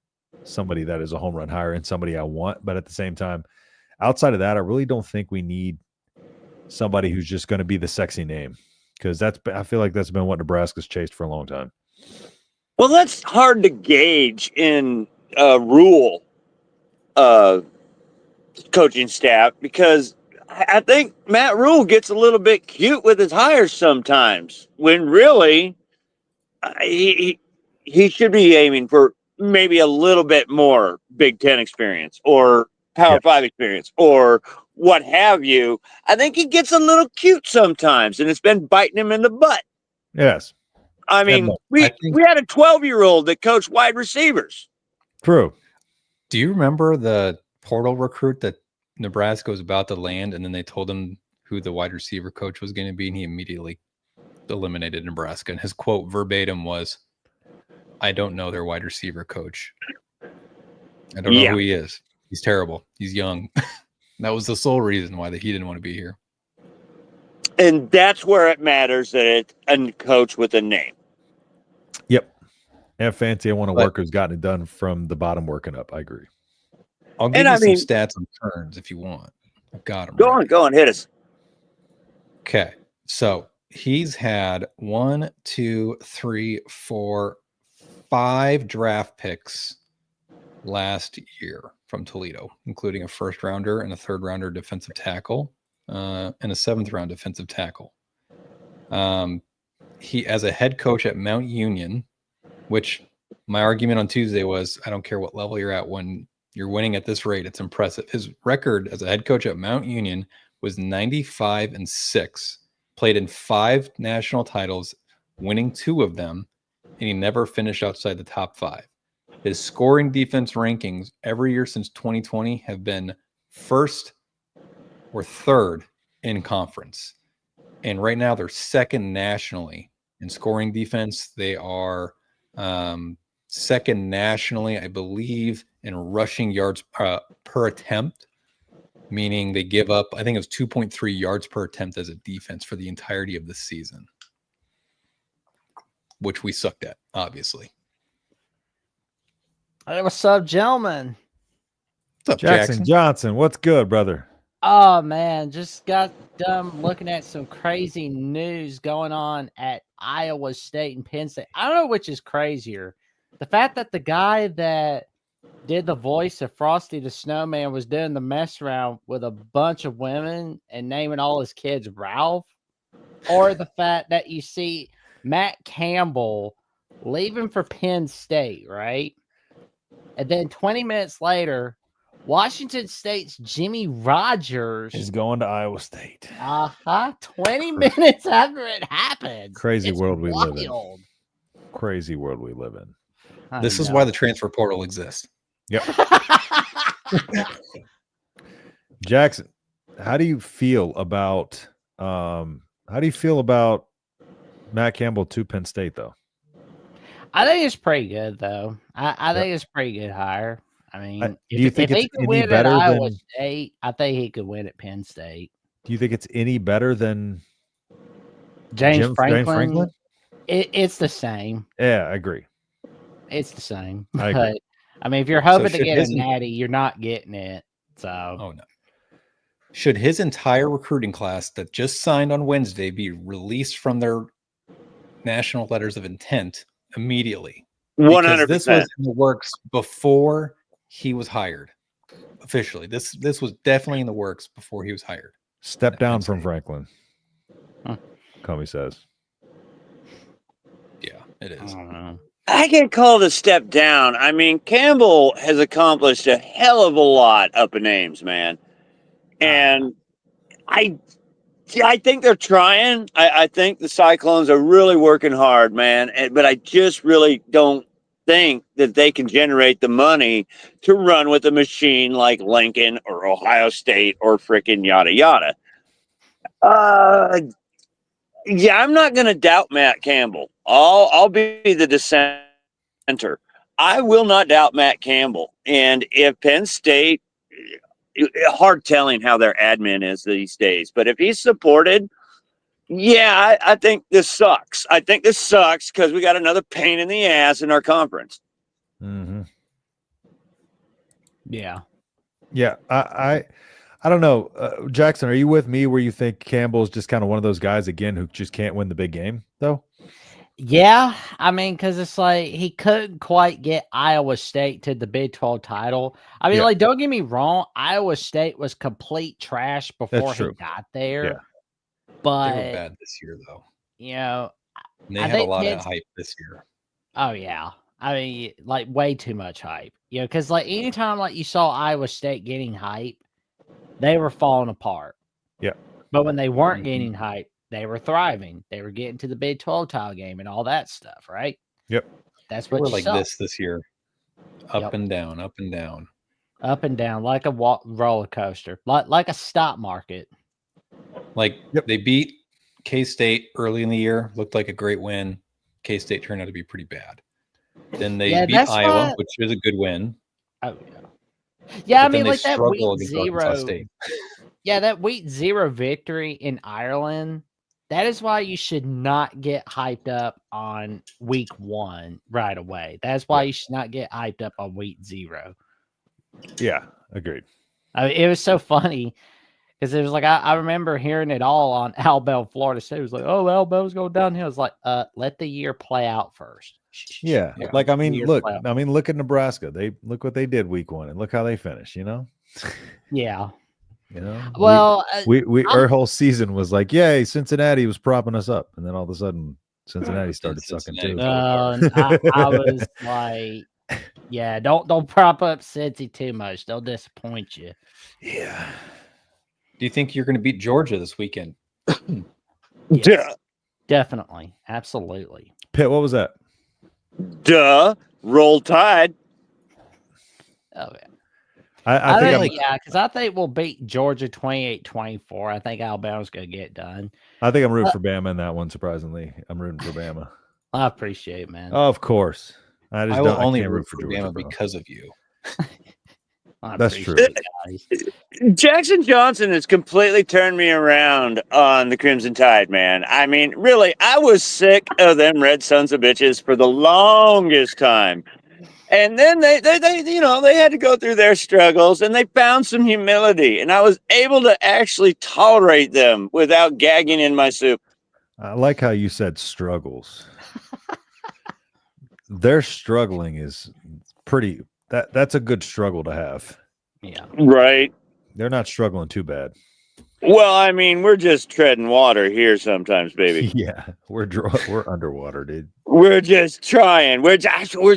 somebody that is a home run hire and somebody I want. But at the same time, outside of that, I really don't think we need somebody who's just going to be the sexy name, because I feel like that's been what Nebraska's chased for a long time. Well, that's hard to gauge in Rule coaching staff, because I think Matt Rule gets a little bit cute with his hires sometimes, when really he should be aiming for maybe a little bit more Big Ten experience or Power 5 experience or what have you. I think he gets a little cute sometimes, and it's been biting him in the butt. Yes. I mean, we had a 12-year-old that coached wide receivers. True. Do you remember the portal recruit that Nebraska was about to land, and then they told him who the wide receiver coach was going to be, and he immediately eliminated Nebraska? And his quote verbatim was, "I don't know their wide receiver coach. I don't know who he is. He's terrible. He's young." That was the sole reason why he didn't want to be here. And that's where it matters that it's a coach with a name. Yep. And fancy, I want to work who's gotten it done from the bottom working up. I agree. I'll give you some stats on Kearns if you want. I've got them. Go on, hit us. Okay. So he's had 1, 2, 3, 4, 5 draft picks last year from Toledo, including a first rounder and a third rounder defensive tackle, and a 7th round defensive tackle. He, as a head coach at Mount Union, which my argument on Tuesday was, I don't care what level you're at, when you're winning at this rate, it's impressive. His record as a head coach at Mount Union was 95-6, played in 5 national titles, winning 2 of them, and he never finished outside the top 5. His scoring defense rankings every year since 2020 have been first or third in conference. And right now they're second nationally in scoring defense. They are second nationally, I believe, in rushing yards per attempt, meaning they give up, I think it was 2.3 yards per attempt as a defense for the entirety of the season, which we sucked at, obviously. Hey, what's up, gentlemen? What's up, Jackson Johnson? What's good, brother? Oh, man, just got done looking at some crazy news going on at Iowa State and Penn State. I don't know which is crazier. The fact that the guy that did the voice of Frosty the Snowman was doing the mess around with a bunch of women and naming all his kids Ralph, or the fact that you see Matt Campbell leaving for Penn State, right? And then 20 minutes later, Washington State's Jimmy Rogers is going to Iowa State. 20 minutes after it happened. Crazy world we live in. Crazy world we live in. This is why the transfer portal exists. Yep. Jackson, how do you feel about Matt Campbell to Penn State though? I think it's pretty good though. I think it's a pretty good hire. I mean, do you think if it's he could any win better at Iowa than, State, I think he could win at Penn State. do you think it's any better than James Franklin? It's the same. Yeah, I agree. it's the same. I agree. But I mean, if you're hoping to should get a his- natty, you're not getting it. So Oh no. Should his entire recruiting class that just signed on Wednesday be released from their national letters of intent immediately? Because this 100%. was in the works before he was hired officially. This was definitely in the works before he was hired. Step down I'd from say. Franklin. Comey says. Yeah, it I is. don't know. I can call it a step down. I mean, Campbell has accomplished a hell of a lot up in Ames, man. And I think they're trying. I think the Cyclones are really working hard, man. But I just really don't think that they can generate the money to run with a machine like Lincoln or Ohio State or frickin' yada yada. Yeah, I'm not going to doubt Matt Campbell. I'll be the dissenter. I will not doubt Matt Campbell. And if Penn State, hard telling how their admin is these days, but if he's supported, yeah, I think this sucks. I think this sucks because we got another pain in the ass in our conference. Mm-hmm. Yeah. Yeah, I don't know. Jackson, are you with me where you think Campbell's just kind of one of those guys again who just can't win the big game though? Yeah, I mean, because it's like he couldn't quite get Iowa State to the Big 12 title. I mean, Yeah. like, don't get me wrong, Iowa State was complete trash before he true. got there. Yeah. But They were bad this year, though. you know, And they I had a think lot of Penn- hype this year. oh yeah, I mean, like way too much hype. You know, because like anytime like you saw Iowa State getting hype, they were falling apart. Yeah. But when they weren't Mhm. getting hype, they were thriving. They were getting to the Big 12 title game and all that stuff, right? Yep. That's They what were you like saw. this year. Up Yep. and down, up and down. Up and down like a roller coaster, like a stock market. Like Yep. they beat K-State early in the year, looked like a great win. K-State turned out to be pretty bad. Then they Yeah, beat that's Iowa, why- which is a good win. Oh yeah, yeah. I But then mean, they like that struggle week against Arkansas 0. State. Yeah, that week 0 victory in Ireland. That is why you should not get hyped up on week 1 right away. That's why you should not get hyped up on week 0. Yeah, agreed. I mean, it was so funny because it was like I remember hearing it all on Alabama, Florida State. It was like, oh, Alabama's going downhill. It's like, let the year play out first. Yeah. Yeah. Like I mean, Weird look playoff. at Nebraska. They look what they did week 1 and look how they finished, you know? Yeah. You know? Well, We I'm- our whole season was like, yay, Cincinnati was propping us up. And then all of a sudden Cincinnati started sucking Cincinnati too. and I was like, yeah, don't prop up Cincy too much. They'll disappoint you. Yeah. Do you think you're going to beat Georgia this weekend? Yes, definitely. Absolutely. Pitt, what was that? Duh. Roll Tide. Oh, yeah. I think I'm, Yeah, because I think we'll beat Georgia 28-24. I think Alabama's going to get done. I think I'm rooting for Bama in that one, surprisingly. I'm rooting for Bama. I appreciate it, man. Of course. I just I will don't only can't root for Georgia, Bama bro. because of you. I That's appreciate true. it, guys. Jackson Johnson has completely turned me around on the Crimson Tide, man. I mean, really, I was sick of them red sons of bitches for the longest time. And then they had to go through their struggles and they found some humility. And I was able to actually tolerate them without gagging in my soup. I like how you said struggles. Their struggling is pretty that's a good struggle to have. Yeah. Right. They're not struggling too bad. Well, I mean, we're just treading water here sometimes, baby. Yeah, we're underwater, dude. We're just trying.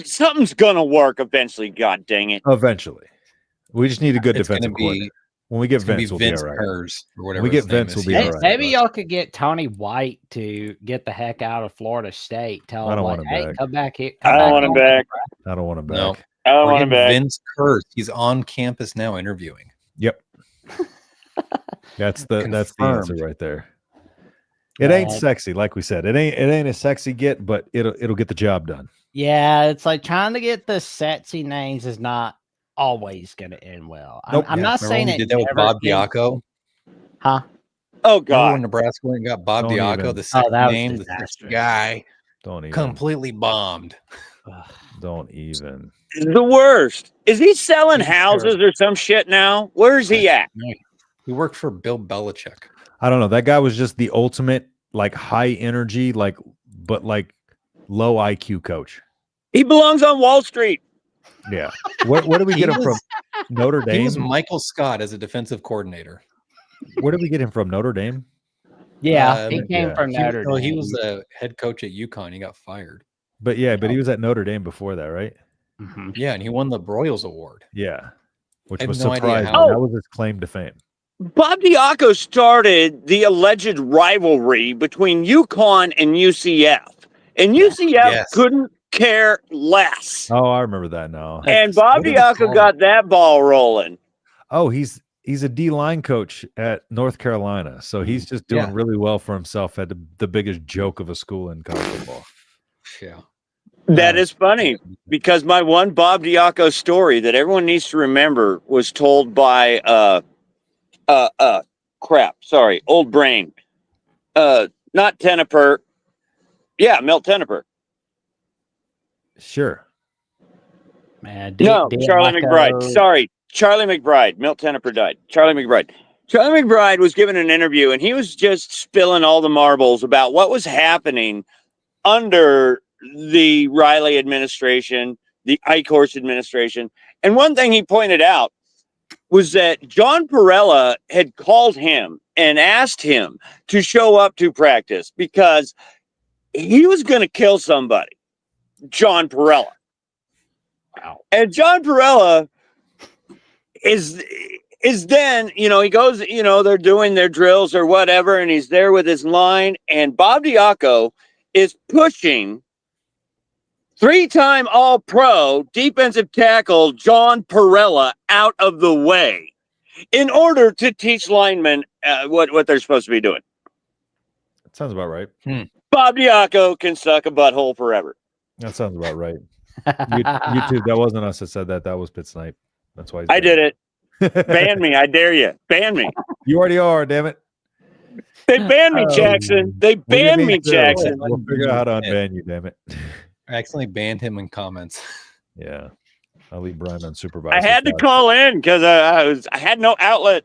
Something's gonna work eventually. God dang it! Eventually, we just need a good It's defensive going to be coordinator. When we get it's gonna Vince, we'll be Vince all right. Kers or whatever. we get his name Vince, is. we'll be He- all right. Maybe y'all could get Tony White to get the heck out of Florida State. Tell I him, don't like, want him hey, back. come back here. I don't want him back. I don't want him back. No. I don't We're want him getting back. Vince Kers. He's on campus now interviewing. Yep. That's the answer Confirmed. right there. It ain't Right. sexy, like we said. It ain't a sexy get, but it'll get the job done. Yeah, it's like trying to get the sexy names is not always going to end well. Nope. I'm Yeah, not remember saying when we it did that with never Bob ends- Diaco. Huh? Oh Remember when God! Nebraska went and got Bob Don't Diaco, even. the second that was name, the disastrous. guy, Don't even. completely bombed. Don't even. The worst. Is he selling He's houses terrible. or some shit now? Where's he at? He worked for Bill Belichick. I don't know. That guy was just the ultimate, like high energy, but low IQ coach. He belongs on Wall Street. Yeah. Where did we get him from? Notre He was Dame. Michael Scott as a defensive coordinator. Where did we get him from? Notre Dame. Yeah, he came yeah. from Notre Dame. He was the head coach at UConn. He got fired. But he was at Notre Dame before that, right? Mhm. Yeah, and he won the Broyles Award. Yeah. Which I have was no idea surprising. how. That was his claim to fame. Bob Diaco started the alleged rivalry between UConn and UCF. And UCF Yes. couldn't care less. Oh, I remember that now. And Bob What did he Diaco call got that ball rolling. Oh, he's a D-line coach at North Carolina. So he's just doing really well for himself at the biggest joke of a school in college football. Yeah. That is funny because my one Bob Diaco story that everyone needs to remember was told by old brain. Not Tenneper. Yeah, Milt Tenneper. Sure. Man, Charlie McBride. Sorry, Charlie McBride. Milt Tenneper died. Charlie McBride. Charlie McBride was given an interview and he was just spilling all the marbles about what was happening under the Riley administration, the Eichhorst administration. And one thing he pointed out was that John Perella had called him and asked him to show up to practice because he was going to kill somebody. John Perella. Wow. And John Perella is then, he goes, they're doing their drills or whatever, and he's there with his line, and Bob Diaco is pushing 3-time All-Pro defensive tackle John Perella out of the way in order to teach linemen what they're supposed to be doing. That sounds about right. Bob Diaco can suck a butthole forever. That sounds about right. YouTube, that wasn't us that said that. That was Pit Snipe. That's why I did it. Ban me. I dare you. Ban me. You already are, damn it. They banned me, Jackson. They banned me, Jackson. We'll figure out how to unban you, damn it. I accidentally banned him in comments. Yeah. I'll leave Brian unsupervised. I had to call in because I had no outlet.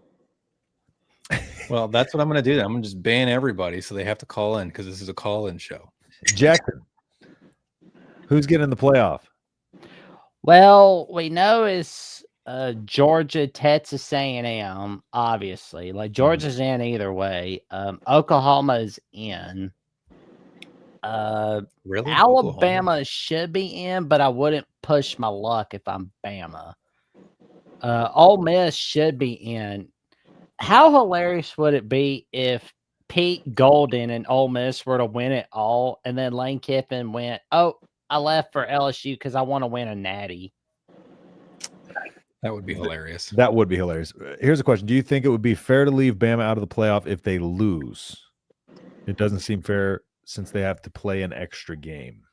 Well, that's what I'm going to do. I'm going to just ban everybody so they have to call in because this is a call-in show. Jackson, who's getting the playoff? Well, we know it's Georgia, Texas A&M, obviously. Like Georgia's in either way. Oklahoma is in. Really? Alabama Oklahoma? should be in, but I wouldn't push my luck if I'm Bama. Ole Miss should be in. How hilarious would it be if Pete Golden and Ole Miss were to win it all, and then Lane Kiffin went, "Oh, I left for LSU because I want to win a natty." That would be hilarious. That would be hilarious. Here's a question. Do you think it would be fair to leave Bama out of the playoff if they lose? It doesn't seem fair since they have to play an extra game.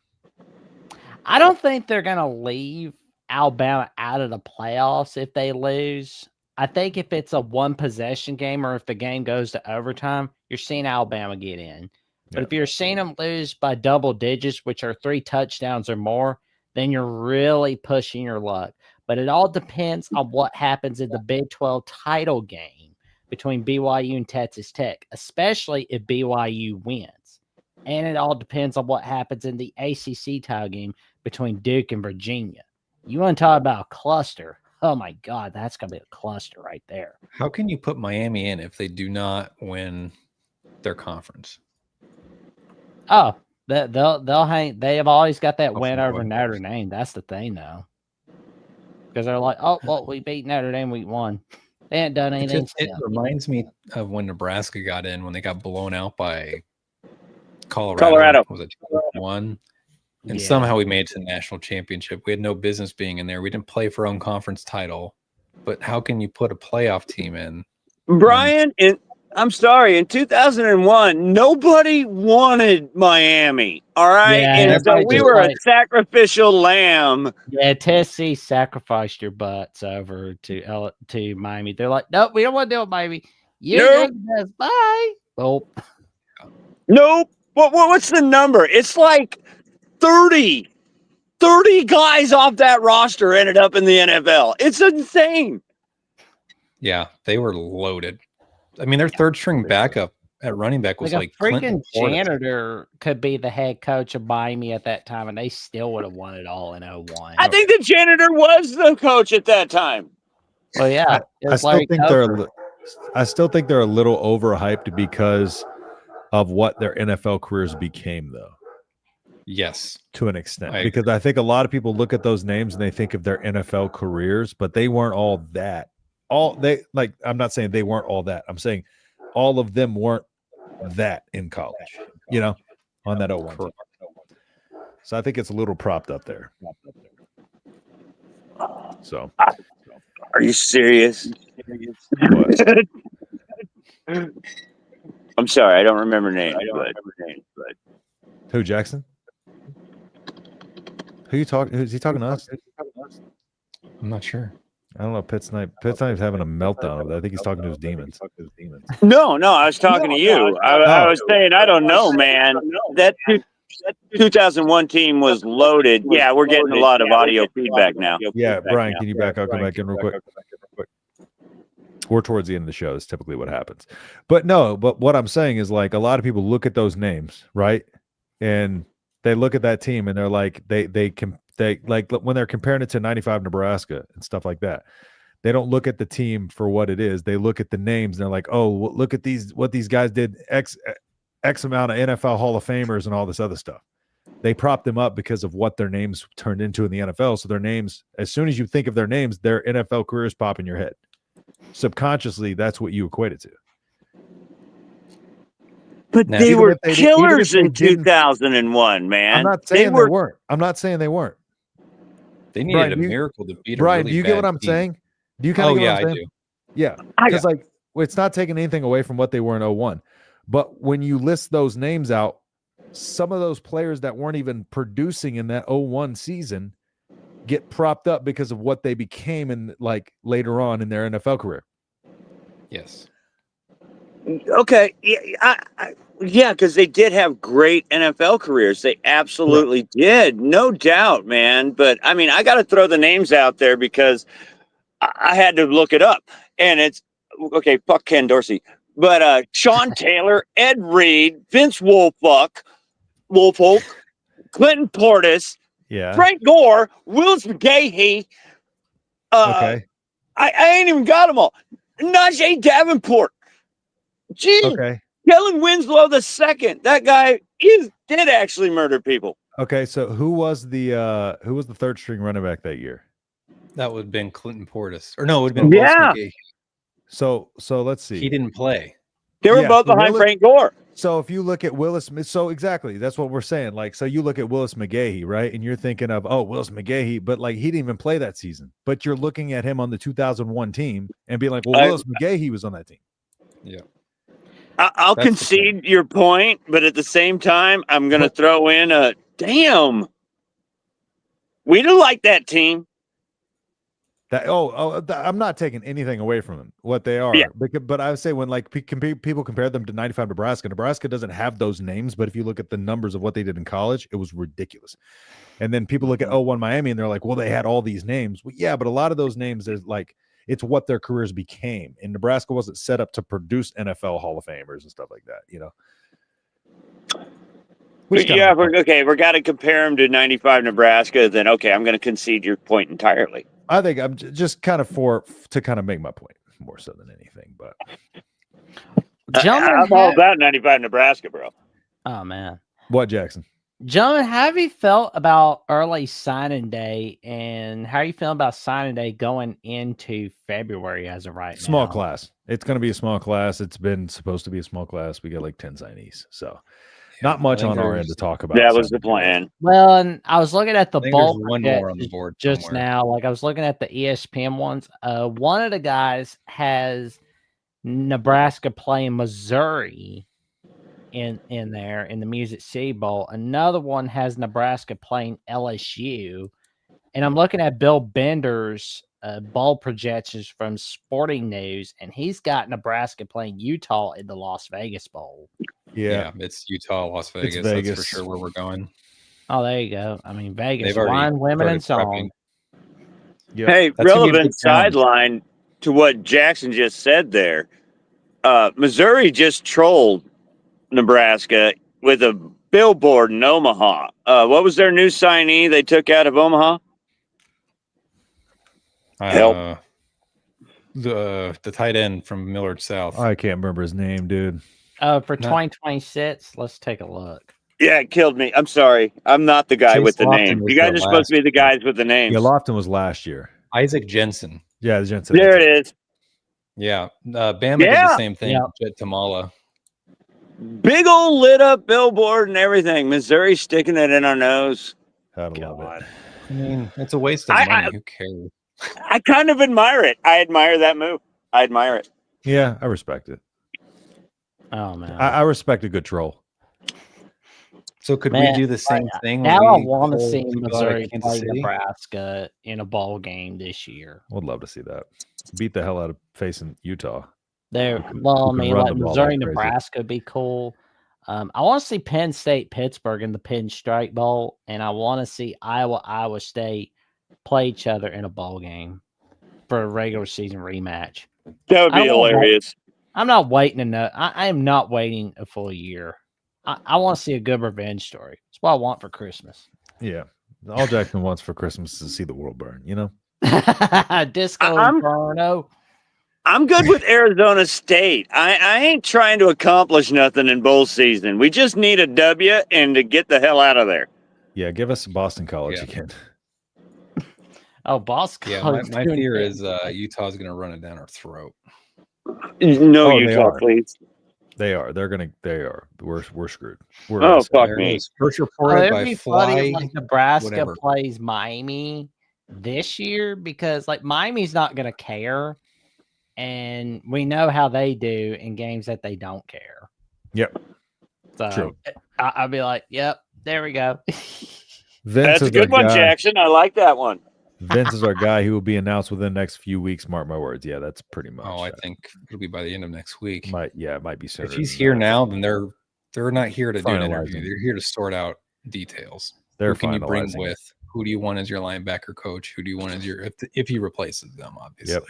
I don't think they're going to leave Alabama out of the playoffs if they lose. I think if it's a one-possession game or if the game goes to overtime, you're seeing Alabama get in. But if you're seeing them lose by double digits, which are 3 touchdowns or more, then you're really pushing your luck. But it all depends on what happens in the Big 12 title game between BYU and Texas Tech, especially if BYU wins. And it all depends on what happens in the ACC title game between Duke and Virginia. You want to talk about a cluster? Oh, my God, that's going to be a cluster right there. How can you put Miami in if they do not win their conference? Oh, they'll hang. They have always got that win over one Notre person. Dame. That's the thing, though, because they're like, oh, well, we beat Notre Dame week 1. They ain't done anything. It reminds me of when Nebraska got in when they got blown out by Colorado. Was it 1? And somehow we made it to the national championship. We had no business being in there. We didn't play for our own conference title. But how can you put a playoff team in? Brian, I'm sorry, in 2001, nobody wanted Miami. All right. Yeah, and so we were a sacrificial lamb. Yeah, Tennessee sacrificed your butts over to Miami. They're like, nope, we don't want to deal with Miami. Nope. Bye. Oh. Nope. What's the number? It's like 30. 30 guys off that roster ended up in the NFL. It's insane. Yeah, they were loaded. I mean, their third string backup at running back was Like a Clinton freaking Portis. janitor could be the head coach of Miami at that time, and they still would have won it all in 01. I think the janitor was the coach at that time. Well, yeah, I still think I still think they're a little overhyped because of what their NFL careers became, though. Yes, to an extent, I because I think a lot of people look at those names and they think of their NFL careers, but they weren't all that. I'm not saying they weren't all that. I'm saying all of them weren't that in college, on that 01 team. So I think it's a little propped up there. So, are you serious? What? I'm sorry, I don't remember names. But Who, Jackson? Who you talking? Is he talking to us? I'm not sure. I don't know. Pitt Snipe's having a meltdown over that. I think he's talking to his demons. no, I was talking to you. I was saying, I don't know, man. That 2001 team was loaded. Yeah, we're getting a lot of audio feedback now. Yeah, Brian, can you back out? Come back in real quick. We're towards the end of the show. That's typically what happens. But what I'm saying is, like, a lot of people look at those names, right? And they look at that team and they're like, they like when they're comparing it to 95 Nebraska and stuff like that, they don't look at the team for what it is. They look at the names and they're like, oh, look at what these guys did, X amount of NFL Hall of Famers and all this other stuff. They prop them up because of what their names turned into in the NFL. So their names, as soon as you think of their names, their NFL careers pop in your head. Subconsciously, that's what you equate it to. But Now, they were killers in 2001, man. I'm not saying they weren't. I'm not saying they weren't. They needed a miracle to beat a Brian, really do you get what bad I'm team. saying? Do you kind of get what I'm I saying? do. Yeah. Because it's not taking anything away from what they were in 01. But when you list those names out, some of those players that weren't even producing in that 01 season get propped up because of what they became in later on in their NFL career. Yes. Okay. Yeah, because they did have great NFL careers. They absolutely did. No doubt, man. But, I mean, I got to throw the names out there because I had to look it up. And it's, okay, fuck Ken Dorsey. But Sean Taylor, Ed Reed, Vince Wolfolk, Clinton Portis, Frank Gore, Willis McGahee. Okay. I ain't even got them all. Najee Davenport. Gee. Okay. Kellen Winslow II. That guy did actually murder people. Okay, so who was the third string running back that year? That would have been Clinton Portis. Or no, it would have been Willis McGahee. So let's see. He didn't play. They were both behind Frank Gore. So if you look at Willis, so exactly, that's what we're saying. Like, so you look at Willis McGahee, right? And you're thinking of, oh, Willis McGahee, but he didn't even play that season. But you're looking at him on the 2001 team and being like, well, Willis McGahee was on that team. Yeah. I'll concede your point, but at the same time, I'm going to throw in a damn. We didn't like that team. I'm not taking anything away from them, what they are. Yeah. But I would say when people compare them to 95 Nebraska doesn't have those names. But if you look at the numbers of what they did in college, it was ridiculous. And then people look at 01 Miami and they're like, well, they had all these names. Well, yeah, but a lot of those names is it's what their careers became. And Nebraska wasn't set up to produce NFL Hall of Famers and stuff like that, Yeah, we're got to compare them to 95 Nebraska. Then, okay, I'm going to concede your point entirely. I think I'm just kind of to kind of make my point more so than anything. But I'm all about 95 Nebraska, bro. Oh, man. What, Jackson? Gentlemen, how have you felt about early signing day, and how are you feeling about signing day going into February as of right now? Small class. It's going to be a small class. It's been supposed to be a small class. We got 10 signees. So not much on our end to talk about. That was the plan. Well, and I was looking at the bulk one more on the board just somewhere. now. I was looking at the ESPN ones. One of the guys has Nebraska playing Missouri in there in the Music City Bowl. Another one has Nebraska playing LSU. And I'm looking at Bill Bender's bowl projections from Sporting News, and he's got Nebraska playing Utah in the Las Vegas Bowl. Yeah, it's Utah, Las Vegas. Vegas. That's for sure where we're going. Oh, there you go. I mean, Vegas, They've already wine, women, and started song. prepping. Yep. Hey, That's gonna be a big relevant challenge. sideline to what Jackson just said there. Missouri just trolled Nebraska with a billboard in Omaha. What was their new signee they took out of Omaha? Help. The tight end from Millard South. I can't remember his name, dude. For Not- 2026, let's take a look. Yeah, it killed me. I'm sorry. I'm not the guy Chase with the Lofton name. was You guys the are supposed to be the last year. guys with the names. Yeah, Lofton was last year. Isaac Jensen. Yeah, Jensen. There it is. Yeah. Bama did Yeah. the same thing. Yeah. Jet Tamala. Big old lit up billboard and everything. Missouri sticking it in our nose. Gotta love God. it. I mean, it's a waste of I- money. Who cares? I kind of admire it. I admire that move. I admire it. Yeah, I respect it. Oh man, I respect a good troll. So could Man, we do the same thing? now when I we want to pull see people out of Missouri Kansas play City? Nebraska in a bowl game this year. Would love to see that. Beat the hell out of facing Utah. There, can- well, I who can mean, run like the ball Missouri, like crazy. Nebraska would be cool. I want to see Penn State, Pittsburgh in the Pinstripe Bowl, and I want to see Iowa, Iowa State play each other in a bowl game for a regular season rematch. That would I be don't want- hilarious. I'm not waiting to know. I am not waiting a full year. I want to see a good revenge story. That's what I want for Christmas. Yeah. All Jackson wants for Christmas is to see the world burn, you know? Disco I'm- Inferno. I'm good with Arizona State. I ain't trying to accomplish nothing in bowl season. We just need a W and to get the hell out of there. Yeah, give us Boston College Yeah. again. Oh, Boss Yeah, College my doing fear it. is Utah's going to run it down our throat. No, Oh, they Utah, are. please. They are. They are. We're screwed. We're Oh, messed up. fuck There me. it is. First Oh, reported it'd by be funny if, Fly. like Nebraska whatever. plays Miami this year because like Miami's not going to care, and we know how they do in games that they don't care. Yep. So True. I'll be like, "Yep, there we go." Vince That's a is good our one, guy. Jackson. I like that one. Vince is our guy who will be announced within the next few weeks. Mark my words. Yeah, that's pretty much. Oh, I think it'll be by the end of next week. it might be sooner. If he's than here that. now, then they're not here to do an interview. Finalizing. They're here to sort out details. They're Who can you bring finalizing. with? Who do you want as your linebacker coach? Who do you want as your if he replaces them? Obviously.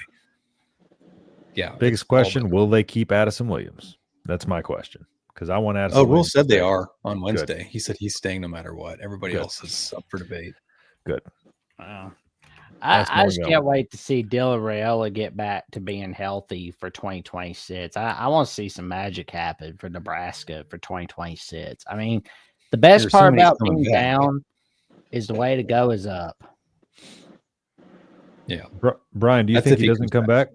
Yeah. Biggest it's all question: good. will they keep Addison Williams? That's my question because I want Addison. Oh, Rule Williams said to they stay. are on Wednesday. He said he's staying no matter what. Everybody Good. else is up for debate. Good. Wow. That's I more just going. can't wait to see Dylan Raiola get back to being healthy for 2026. I want to see some magic happen for Nebraska for 2026. I mean, the best You're part assuming he's about coming being back. down is the way to go is up. Yeah. Brian, do you That's think if he he doesn't comes come back?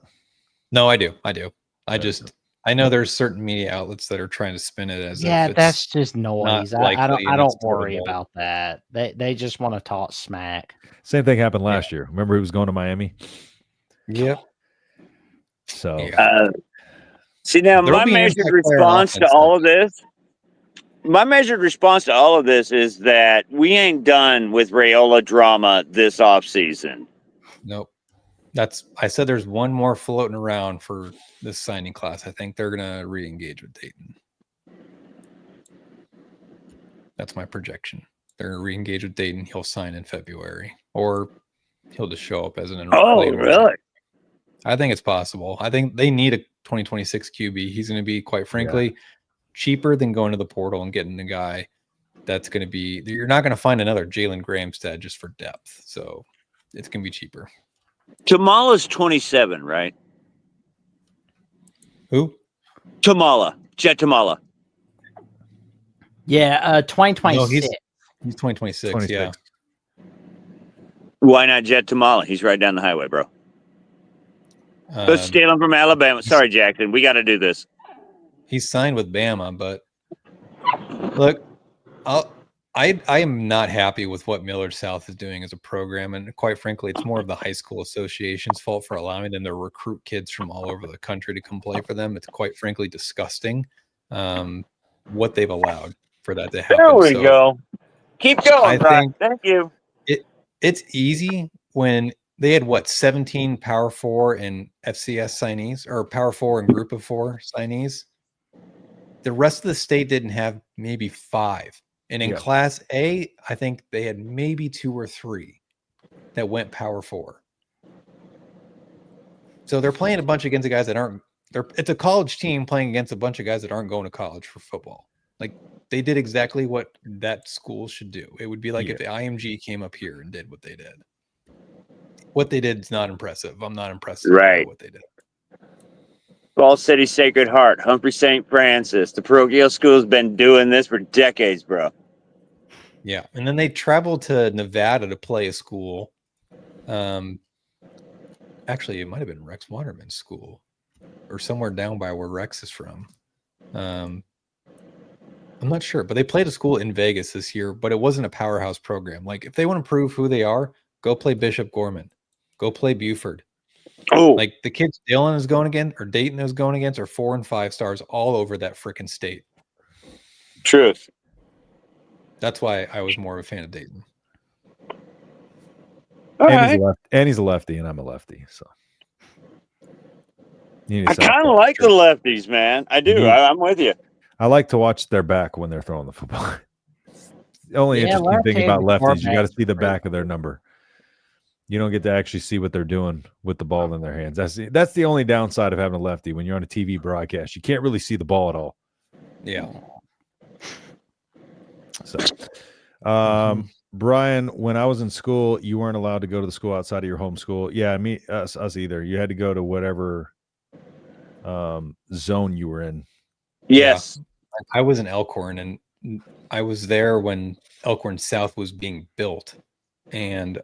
No, I do. I Okay. just I know there's certain media outlets that are trying to spin it as Yeah, if it's that's just noise. I likely don't. and I don't it's worry terrible. about that. They just want to talk smack. Same thing happened last year. Remember, he was going to Miami. Yep. So Yeah. See, now There'll my be an measured impact player on response to offense all next of this, my measured response to all of this is that we ain't done with Rayola drama this offseason. Nope. I said there's one more floating around for this signing class. I think they're gonna re-engage with Dayton. That's my projection. They're gonna re-engage with Dayton. He'll sign in February, or he'll just show up as an Oh, late enrollment. really? I think it's possible. I think they need a 2026 QB. He's going to be, quite frankly, cheaper than going to the portal and getting a guy that's going to be. You're not going to find another Jalen Grahamstead just for depth, so it's going to be cheaper. Tamala's 27, right? Who? Tamala, Jet Tamala. Yeah, 2026. No, he's 2026. 26. Yeah. Why not Jet Tamala? He's right down the highway, bro. Let's steal him from Alabama. Sorry, Jackson. We got to do this. He's signed with Bama, but look, I am not happy with what Millard South is doing as a program, and quite frankly, it's more of the high school association's fault for allowing them to recruit kids from all over the country to come play for them. It's quite frankly disgusting what they've allowed for that to happen. There we So go. Keep I going, Brian. think Thank you. it's easy when they had 17 Power 4 and FCS signees, or Power 4 and Group of 4 signees. The rest of the state didn't have maybe 5. And in Yeah. Class A, I think they had maybe 2 or 3 that went Power 4. So they're playing a bunch against the guys that aren't. It's a college team playing against a bunch of guys that aren't going to college for football. Like they did exactly what that school should do. It would be like if the IMG came up here and did what they did. What they did is not impressive. I'm not impressed by Right. what they did. Falls City Sacred Heart, Humphrey St. Francis. The parochial school's been doing this for decades, bro. Yeah, and then they traveled to Nevada to play a school. Actually, it might have been Rex Waterman's school, or somewhere down by where Rex is from. I'm not sure, but they played a school in Vegas this year, but it wasn't a powerhouse program. Like if they want to prove who they are, go play Bishop Gorman, go play Buford. Oh, Like the kids Dylan is going against, or Dayton is going against, are 4 and 5 stars all over that freaking state. truth. That's why I was more of a fan of Dayton. All and right. he's a lefty, and I'm a lefty, so I kind of like the lefties, man. I do. I'm with you. I like to watch their back when they're throwing the football. The only interesting thing about lefties, you got to see the back of their number. You don't get to actually see what they're doing with the ball in their hands. That's the only downside of having a lefty when you're on a TV broadcast. You can't really see the ball at all. Yeah. So, Brian, when I was in school, you weren't allowed to go to the school outside of your home school. Yeah, us either. You had to go to whatever zone you were in. Yes. Yeah. I was in Elkhorn, and I was there when Elkhorn South was being built, and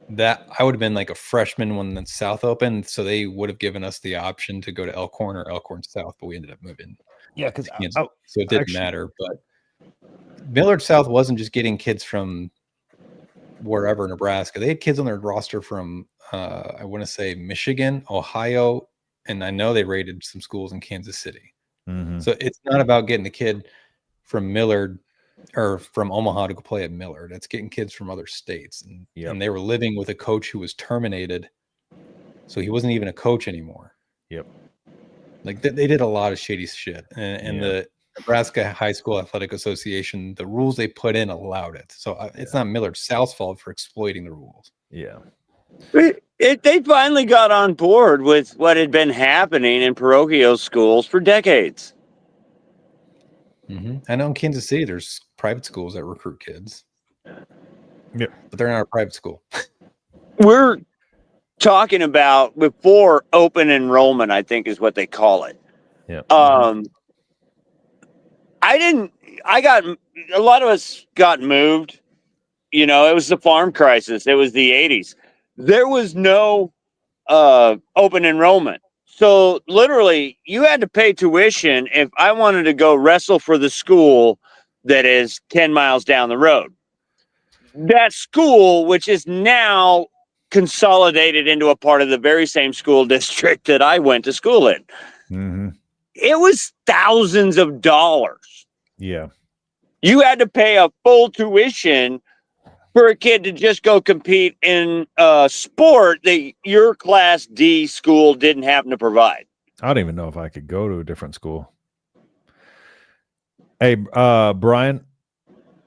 that I would have been like a freshman when the South opened, so they would have given us the option to go to Elkhorn or Elkhorn South, but we ended up moving. Yeah, because so it didn't matter. But Millard South wasn't just getting kids from wherever, Nebraska. They had kids on their roster from I want to say Michigan, Ohio, and I know they rated some schools in Kansas City. Mm-hmm. So it's not about getting the kid from Millard or from Omaha to go play at Millard. It's getting kids from other states. And they were living with a coach who was terminated. So he wasn't even a coach anymore. Yep. Like they did a lot of shady shit. And the Nebraska High School Athletic Association, the rules they put in allowed it. So it's not Millard South's fault for exploiting the rules. Yeah. They finally got on board with what had been happening in parochial schools for decades. Mm-hmm. I know in Kansas City, there's private schools that recruit kids. Yeah, but they're not a private school. We're talking about before open enrollment, I think is what they call it. Yeah. A lot of us got moved. You know, it was the farm crisis. It was the 80s. There was no open enrollment. So literally you had to pay tuition if I wanted to go wrestle for the school that is 10 miles down the road. That school, which is now consolidated into a part of the very same school district that I went to school in. Mm-hmm. It was thousands of dollars. Yeah. You had to pay a full tuition for a kid to just go compete in a sport that your Class D school didn't happen to provide. I don't even know if I could go to a different school. Hey, Brian.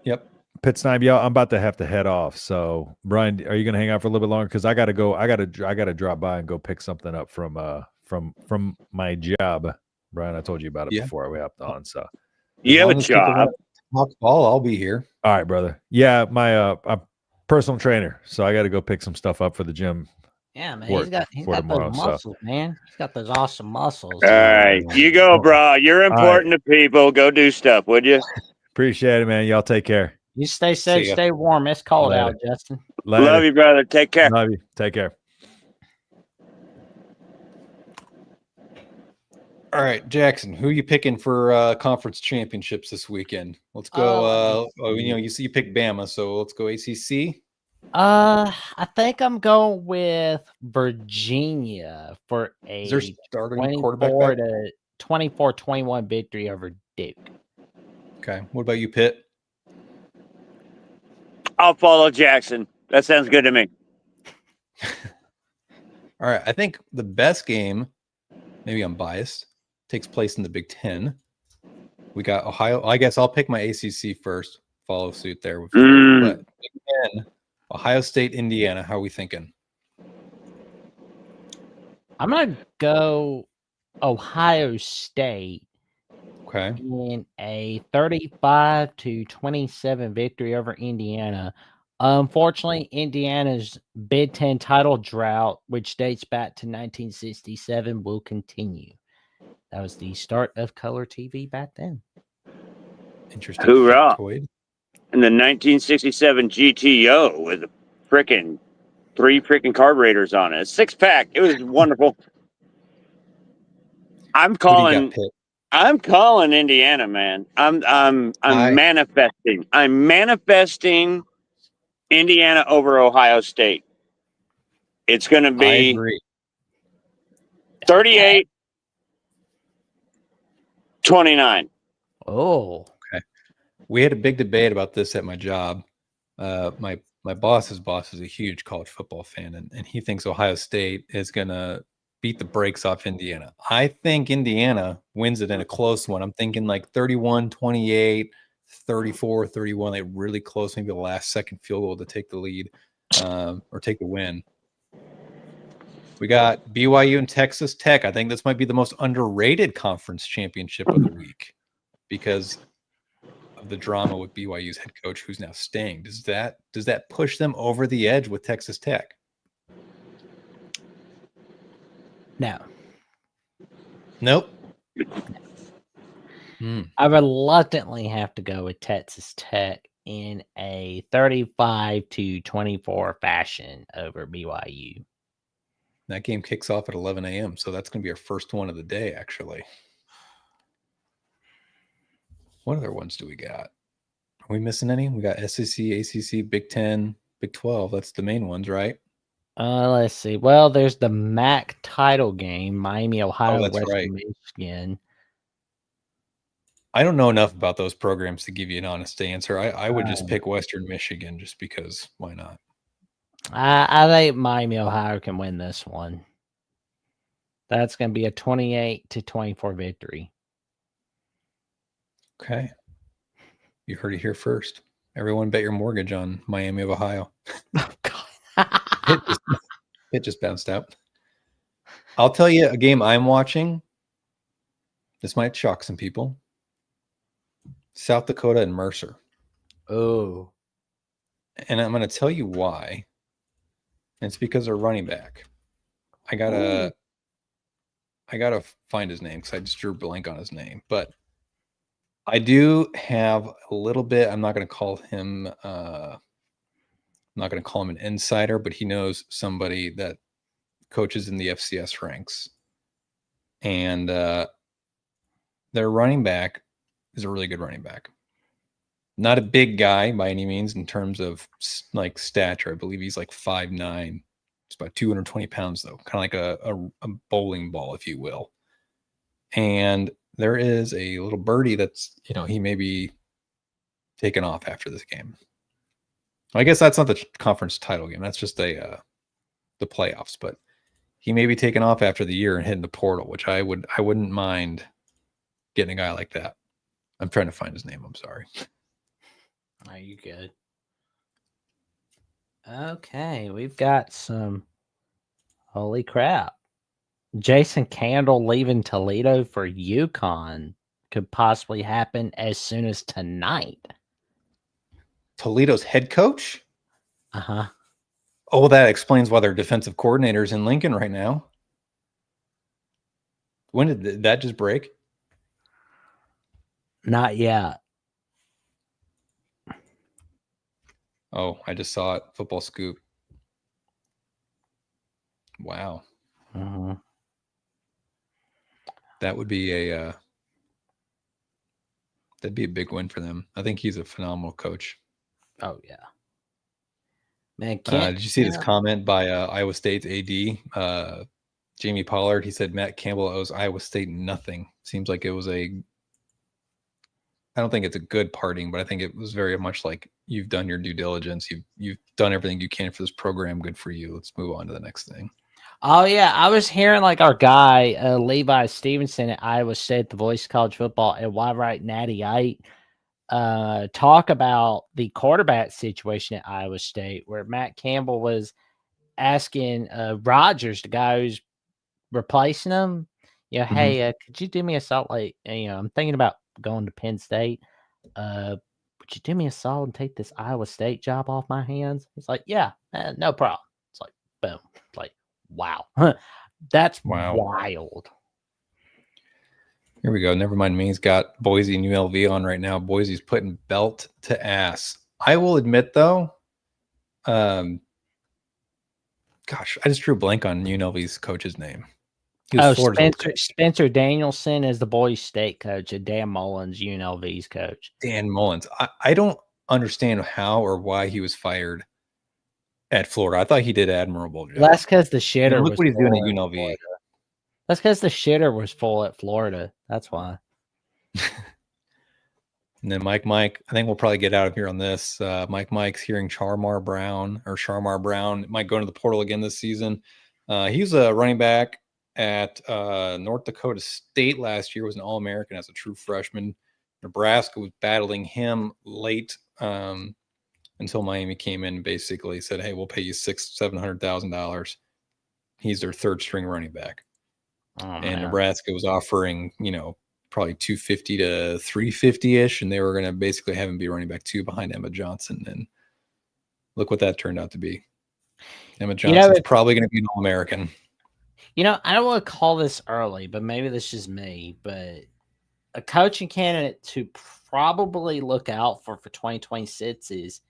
Yep. Pit Snipe, y'all. I'm about to have to head off. So, Brian, are you going to hang out for a little bit longer? Because I got to go. I got to drop by and go pick something up from my job. Brian, I told you about it before we hopped on. So, you have a job. Talk ball, I'll be here. All right, brother. Yeah, my I'm personal trainer, so I got to go pick some stuff up for the gym. Yeah, man. He's got those muscles, man. He's got those awesome muscles. All right, you go, bro. You're important to people. Go do stuff, would you? Appreciate it, man. Y'all take care. You stay safe, stay warm. It's cold out, Justin. Love you, brother. Take care. Love you. Take care. All right, Jackson, who are you picking for conference championships this weekend? Let's go. You picked Bama, so let's go ACC. I think I'm going with Virginia for a 24-21 victory over Duke. Okay. What about you, Pitt? I'll follow Jackson. That sounds good to me. All right. I think the best game, maybe I'm biased, takes place in the Big Ten. We got Ohio. I guess I'll pick my ACC first, follow suit there with Florida. Mm. But again, Ohio State, Indiana. How are we thinking? I'm gonna go Ohio State Okay. in a 35-27 victory over Indiana. Unfortunately, Indiana's Big Ten title drought, which dates back to 1967, will continue. That was the start of color TV back then. Interesting Hoorah. factoid. In the 1967 GTO with three freaking carburetors on it. A 6-pack. It was wonderful. I'm Who do you got calling picked? I'm calling Indiana, man. I'm manifesting. I'm manifesting Indiana over Ohio State. It's going to I be agree. 38-29. Oh, We had a big debate about this at my job. My boss's boss is a huge college football fan, and he thinks Ohio State is going to beat the brakes off Indiana. I think Indiana wins it in a close one. I'm thinking like 31-28, 34-31, like really close, maybe the last second field goal to take the lead or take the win. We got BYU and Texas Tech. I think this might be the most underrated conference championship of the week because of the drama with BYU's head coach who's now staying. Does that push them over the edge with Texas Tech? no. Nope. I reluctantly have to go with Texas Tech in a 35-24 fashion over BYU. That game kicks off at 11 a.m., so that's going to be our first one of the day, actually. What other ones do we got? Are we missing any? We got SEC, ACC, Big 10, Big 12. That's the main ones, right? Let's see. Well, there's the MAC title game, Miami, Ohio, that's West right. Michigan. I don't know enough about those programs to give you an honest answer. I would just pick Western Michigan just because why not? I think Miami, Ohio can win this one. That's going to be a 28-24 victory. Okay. You heard it here first. Everyone bet your mortgage on Miami of Ohio. Oh, God. It just bounced out. I'll tell you a game I'm watching. This might shock some people. South Dakota and Mercer. Oh. And I'm going to tell you why. It's because they're running back. I gotta find his name because I just drew a blank on his name. But I do have a little bit. I'm not going to call him. I'm not going to call him an insider, but he knows somebody that coaches in the FCS ranks, and their running back is a really good running back. Not a big guy by any means in terms of like stature. I believe he's like 5'9". It's about 220 pounds though, kind of like a bowling ball, if you will. And there is a little birdie that's, he may be taken off after this game. I guess that's not the conference title game. That's just the playoffs, but he may be taken off after the year and hitting the portal, which I wouldn't mind getting a guy like that. I'm trying to find his name. I'm sorry. Are you good? Okay, we've got some. Holy crap. Jason Candle leaving Toledo for UConn could possibly happen as soon as tonight. Toledo's head coach? Uh-huh. Oh, that explains why their defensive coordinator's in Lincoln right now. When did that just break? Not yet. Oh, I just saw it. Football Scoop. Wow. Uh-huh. That would be that'd be a big win for them. I think he's a phenomenal coach. Oh, yeah. Man, did you see this comment by Iowa State's AD, Jamie Pollard? He said Matt Campbell owes Iowa State nothing. Seems like it was I don't think it's a good parting, but I think it was very much like you've done your due diligence. You've done everything you can for this program. Good for you. Let's move on to the next thing. Oh, yeah. I was hearing like our guy, Levi Stevenson at Iowa State, the voice of college football, and Why Right Natty 8. talk about the quarterback situation at Iowa State, where Matt Campbell was asking Rogers, the guy who's replacing him, hey, could you do me a solid? Like, I'm thinking about going to Penn State. Would you do me a solid and take this Iowa State job off my hands? He's like, yeah, no problem. It's like, boom. It's like, wow. That's wild. Here we go. Never mind me. He's got Boise and ULV on right now. Boise's putting belt to ass. I will admit, though, gosh, I just drew a blank on UNLV's coach's name. Spencer Danielson is the Boise State coach, and Dan Mullins, UNLV's coach. Dan Mullins. I don't understand how or why he was fired at Florida. I thought he did admirable job. That's because the shitter. Look what he's doing at UNLV. That's because the shitter was full at Florida. That's why. And then Mike, I think we'll probably get out of here on this. Mike's hearing Sharmar Brown might go into the portal again this season. He's a running back at North Dakota State last year, was an All-American as a true freshman. Nebraska was battling him late until Miami came in and basically said, hey, we'll pay you $700,000. He's their third string running back. And Nebraska was offering, probably 250 to 350-ish, and they were going to basically have him be running back 2 behind Emma Johnson. And look what that turned out to be. Emma Johnson's probably going to be an All-American. I don't want to call this early, but maybe this is me, but a coaching candidate to probably look out for 2026 is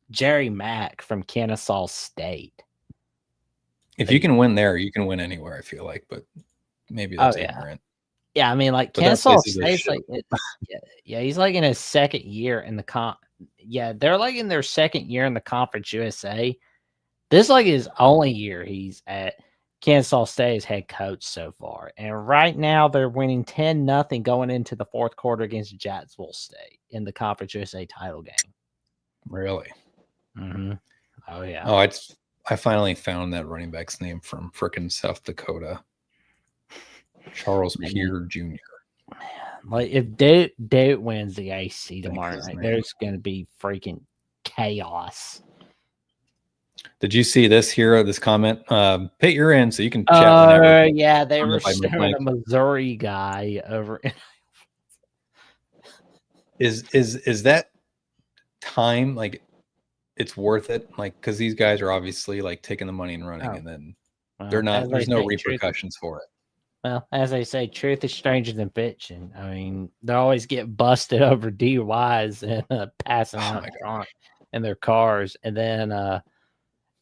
Jerry Mack from Kennesaw State. If you can win there, you can win anywhere, I feel like, but maybe that's ignorant. Yeah, I mean, like, Kennesaw State's like, he's like in his second year in the they're like in their second year in the Conference USA. This is like his only year he's at Kennesaw State as head coach so far. And right now they're winning 10-0 going into the fourth quarter against Jacksonville State in the Conference USA title game. Really? Mm-hmm. Oh, yeah. Oh, I finally found that running back's name from frickin' South Dakota. Charles Peer Jr. Man, like, if Duke wins the AC tomorrow night, there's going to be freaking chaos. Did you see this here? This comment, Pitt, you're in, so you can chat whenever. Yeah, they were showing a Missouri guy over. Is that time like it's worth it? Like, because these guys are obviously like taking the money and running, and then they're not. There's no repercussions for it. Well, as they say, truth is stranger than fiction. I mean, they always get busted over DUIs and passing out drunk in their cars, and then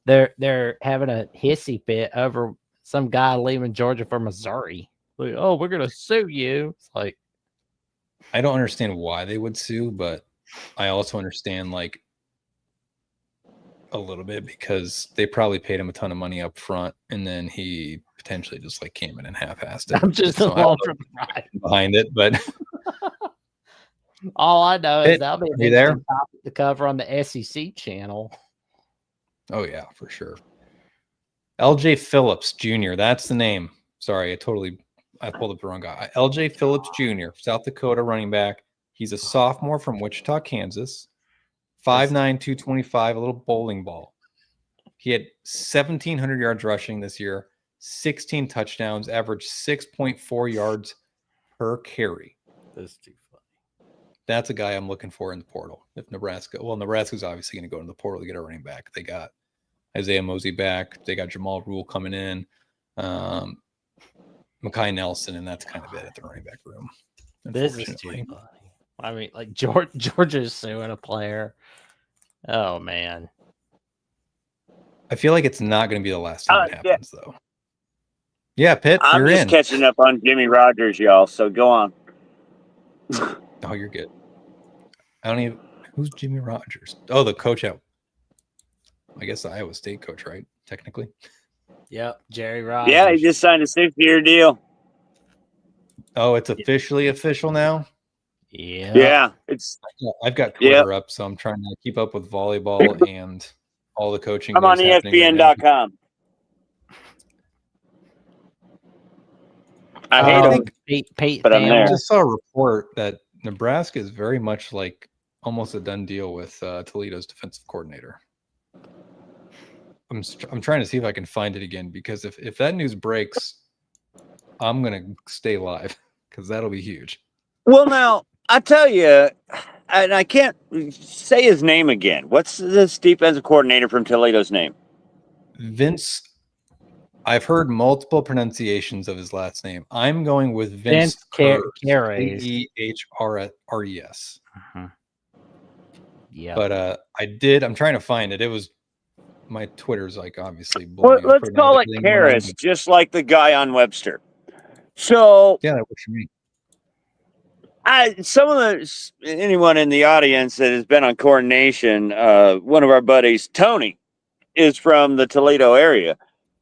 they're having a hissy fit over some guy leaving Georgia for Missouri. Like, oh, we're gonna sue you. It's like, I don't understand why they would sue, but I also understand like a little bit because they probably paid him a ton of money up front, and then he potentially just like came in and half-assed it. I'm just along for the ride behind it, but all I know is that'll be a topic to cover on the SEC channel. Oh yeah, for sure. LJ Phillips Jr. That's the name. Sorry, I pulled up the wrong guy. LJ Phillips Jr., South Dakota running back. He's a sophomore from Wichita, Kansas. 5'9", 225, a little bowling ball. He had 1,700 yards rushing this year, 16 touchdowns, averaged 6.4 yards per carry. That's too funny. That's a guy I'm looking for in the portal. If Nebraska's obviously going to go in the portal to get a running back. They got Isaiah Mosey back. They got Jamal Rule coming in, Mekhi Nelson, and that's kind of it at the running back room. This is too funny. I mean, like Georgia's suing a player. Oh man. I feel like it's not going to be the last time it happens, though. Yeah, Pitt, I'm you're just catching up on Jimmy Rogers, y'all. So go on. Oh, you're good. I don't even. Who's Jimmy Rogers? Oh, the coach out. I guess the Iowa State coach, right? Technically. Yep, Jerry Rogers. Yeah, he just signed a 6-year deal. Oh, it's officially official now. Yeah. Yeah, it's. I've got Twitter up, so I'm trying to keep up with volleyball and all the coaching. I'm on ESPN.com. I hate him, Pete but I'm there. I just saw a report that Nebraska is very much like almost a done deal with Toledo's defensive coordinator. I'm trying to see if I can find it again, because if that news breaks, I'm gonna stay live because that'll be huge. Well, now I tell you, and I can't say his name again. What's this defensive coordinator from Toledo's name? Vince. I've heard multiple pronunciations of his last name. I'm going with Vince Kers. Kehres. Yeah. But I'm trying to find it. It was my Twitter's like obviously blowing. Well, let's call it Karras, just like the guy on Webster. So yeah, that works for me. Anyone in the audience that has been on Coronation, one of our buddies, Tony, is from the Toledo area.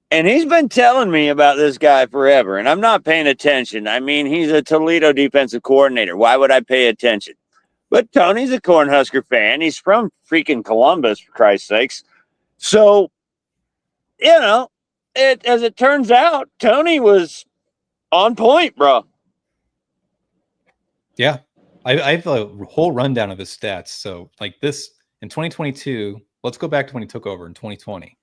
And he's been telling me about this guy forever, and I'm not paying attention. I mean, he's a Toledo defensive coordinator. Why would I pay attention? But Tony's a Cornhusker fan. He's from freaking Columbus, for Christ's sakes. So, as it turns out, Tony was on point, bro. Yeah. I have a whole rundown of his stats. So, like this, in 2022, let's go back to when he took over in 2020.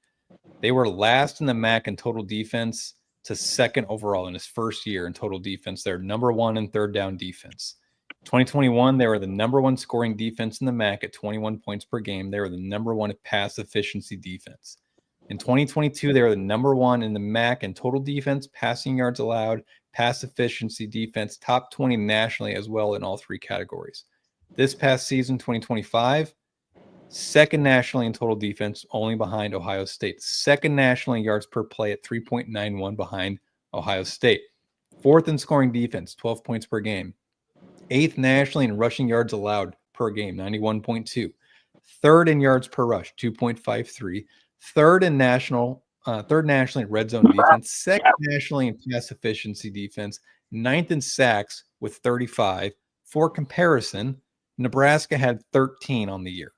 They were last in the MAC in total defense to second overall in his first year in total defense. They're number one in third down defense. 2021, they were the number one scoring defense in the MAC at 21 points per game. They were the number one pass efficiency defense. In 2022, they were the number one in the MAC in total defense, passing yards allowed, pass efficiency defense, top 20 nationally as well in all three categories. This past season, 2025, second nationally in total defense, only behind Ohio State. Second nationally in yards per play at 3.91 behind Ohio State. Fourth in scoring defense, 12 points per game. Eighth nationally in rushing yards allowed per game, 91.2. Third in yards per rush, 2.53. Third nationally in red zone defense. Second nationally in pass efficiency defense. Ninth in sacks with 35. For comparison, Nebraska had 13 on the year.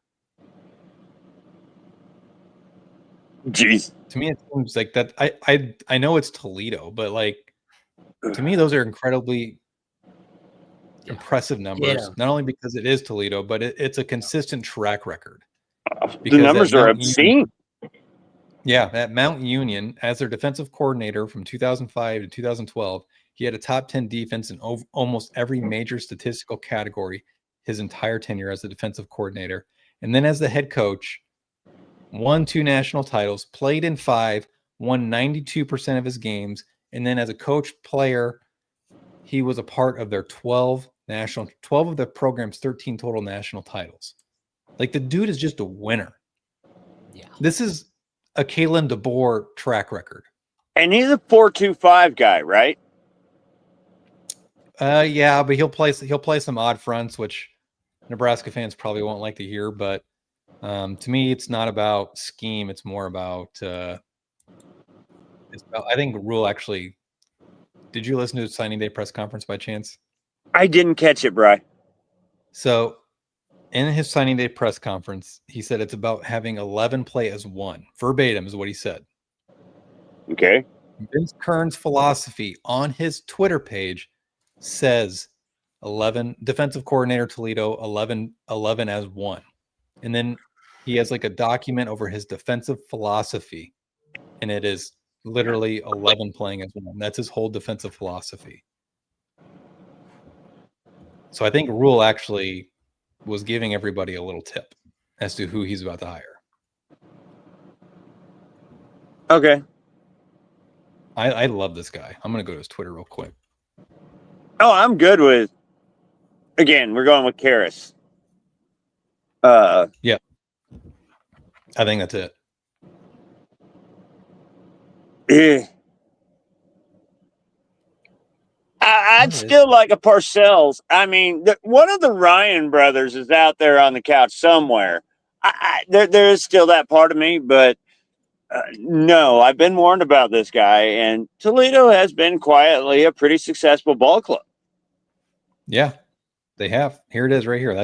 Jeez. To me, it seems like that. I know it's Toledo, but like to me, those are incredibly impressive numbers. Not only because it is Toledo, but it's a consistent track record. The numbers are obscene. Yeah, at Mount Union, as their defensive coordinator from 2005 to 2012, he had a top 10 defense in almost every major statistical category his entire tenure as a defensive coordinator. And then as the head coach, won 2 national titles, played in 5, won 92% of his games. And then as a coach player, he was a part of their 12 of the program's 13 total national titles. Like the dude is just a winner. Yeah. This is a Kalen DeBoer track record. And he's a 4-2-5 guy, right? Yeah, but he'll play some odd fronts, which Nebraska fans probably won't like to hear. But to me, it's not about scheme. It's more about I think Rule actually. Did you listen to his signing day press conference by chance? I didn't catch it, Bri. So in his signing day press conference, he said it's about having 11 play as one. Verbatim is what he said. Okay. Vince Kern's philosophy on his Twitter page says 11 defensive coordinator Toledo 11 as one. And then he has like a document over his defensive philosophy, and it is literally 11 playing as one. That's his whole defensive philosophy. So I think Rule actually was giving everybody a little tip as to who he's about to hire. Okay. I love this guy. I'm going to go to his Twitter real quick. Oh, I'm good with. Again, we're going with Karras. Yeah. I think that's it. I'd still like a Parcells. I mean, one of the Ryan brothers is out there on the couch somewhere. There is still that part of me, but no, I've been warned about this guy, and Toledo has been quietly a pretty successful ball club. Yeah, they have. Here it is right here.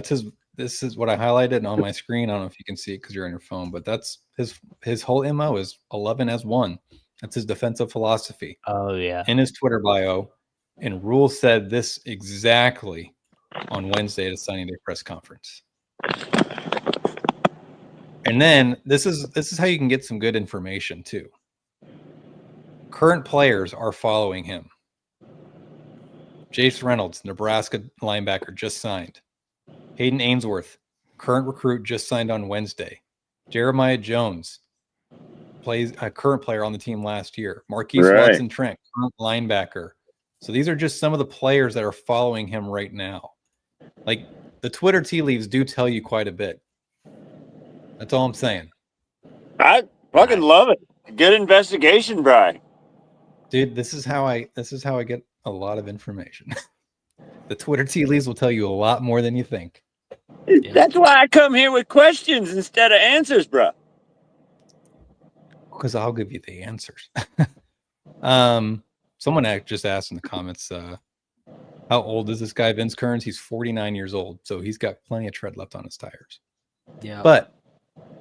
This is what I highlighted on my screen. I don't know if you can see it because you're on your phone, but that's his whole MO is 11 as one. That's his defensive philosophy. Oh, yeah. In his Twitter bio. And Rule said this exactly on Wednesday at a signing day press conference. And then this is how you can get some good information too. Current players are following him. Jace Reynolds, Nebraska linebacker, just signed. Hayden Ainsworth, current recruit, just signed on Wednesday. Jeremiah Jones, plays a current player on the team last year. Marquise Watson Trent, current linebacker. So these are just some of the players that are following him right now. Like, the Twitter tea leaves do tell you quite a bit. That's all I'm saying. I fucking love it. Good investigation, Brian. Dude, this is how I get a lot of information. The Twitter tea leaves will tell you a lot more than you think. Yeah. That's why I come here with questions instead of answers, bro. Because I'll give you the answers. Someone just asked in the comments, how old is this guy, Vince Kearns? He's 49 years old, so he's got plenty of tread left on his tires. Yeah. But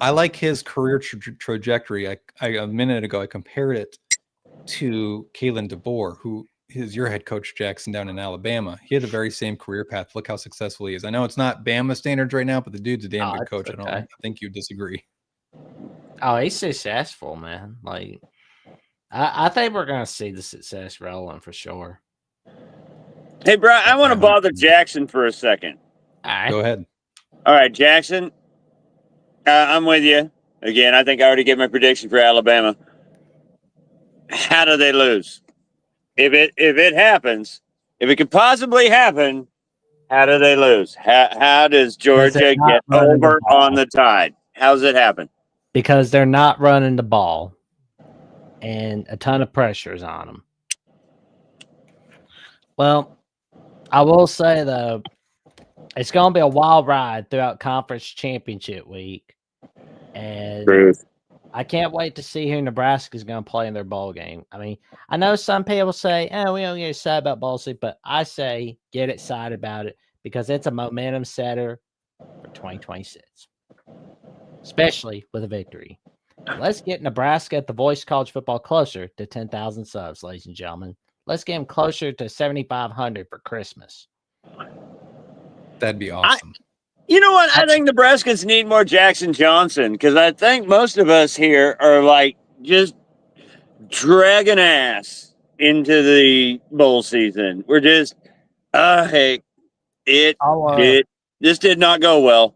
I like his career trajectory. A minute ago, I compared it to Kalen DeBoer, who is your head coach, Jackson, down in Alabama. He had the very same career path. Look how successful he is. I know it's not Bama standards right now, but the dude's a damn good coach. Okay. I think you disagree. Oh, he's successful, man. Like, I think we're gonna see the success rolling for sure. Hey, Brian, I want to bother Jackson for a second. All right. Go ahead. All right, Jackson, I'm with you. Again, I think I already gave my prediction for Alabama. How do they lose? If it happens, if it could possibly happen, how do they lose? How does Georgia get over on the Tide? How's it happen? Because they're not running the ball, and a ton of pressure is on them. Well, I will say though, it's going to be a wild ride throughout conference championship week, and I can't wait to see who Nebraska is going to play in their bowl game. I mean, I know some people say, "Oh, we don't get excited about bowl season," but I say get excited about it because it's a momentum setter for 2026, especially with a victory. Let's get Nebraska at the Voice College Football closer to 10,000 subs, ladies and gentlemen. Let's get them closer to 7,500 for Christmas. That'd be awesome. You know what? I think Nebraskans need more Jackson Johnson because I think most of us here are like just dragging ass into the bowl season. We're just, hey, it this did not go well.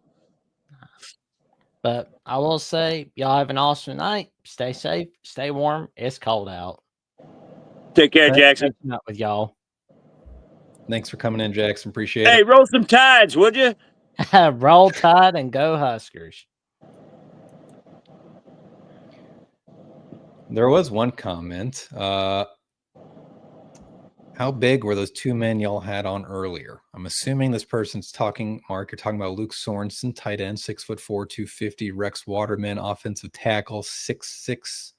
But I will say, y'all have an awesome night. Stay safe, stay warm. It's cold out. Take care, Jackson. Not with y'all. Thanks for coming in, Jackson. Appreciate Hey, it. roll some tides, would you? Roll Tide and go Huskers. There was one comment. How big were those two men y'all had on earlier? I'm assuming this person's talking, Mark, you're talking about Luke Sorensen, tight end, 6'4", 250, Rex Waterman, offensive tackle, 6'6".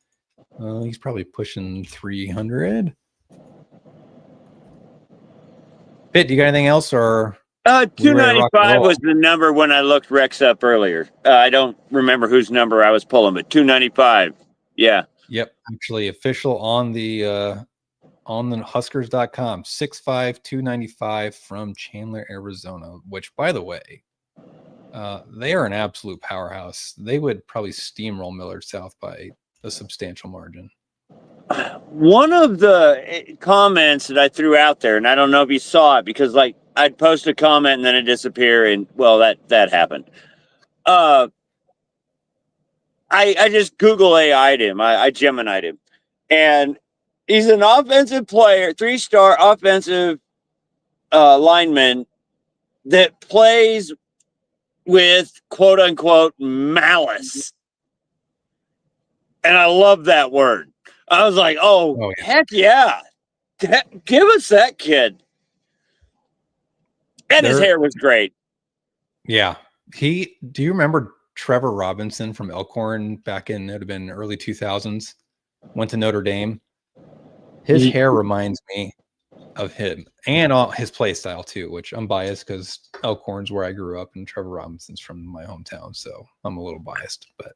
He's probably pushing 300. Pitt, do you got anything else, or 295 was the number when I looked Rex up earlier. I don't remember whose number I was pulling, but 295. Yeah. Yep. Actually official on the Huskers.com, 6'5", 295 from Chandler, Arizona, which, by the way, they are an absolute powerhouse. They would probably steamroll Millard South by a substantial margin. One of the comments that I threw out there, and I don't know if you saw it, because like I'd post a comment and then it'd disappear, and well, that happened. I just Google AI'd him. I Gemini'd him, and he's an offensive player, 3-star offensive lineman that plays with quote unquote malice, and I love that word. I was like, oh yeah. Heck yeah. Give us that kid. And his hair was great. Yeah. Do you remember Trevor Robinson from Elkhorn back in, it would have been early 2000s, went to Notre Dame? His hair reminds me of him, and his play style too, which I'm biased because Elkhorn's where I grew up and Trevor Robinson's from my hometown. So I'm a little biased, but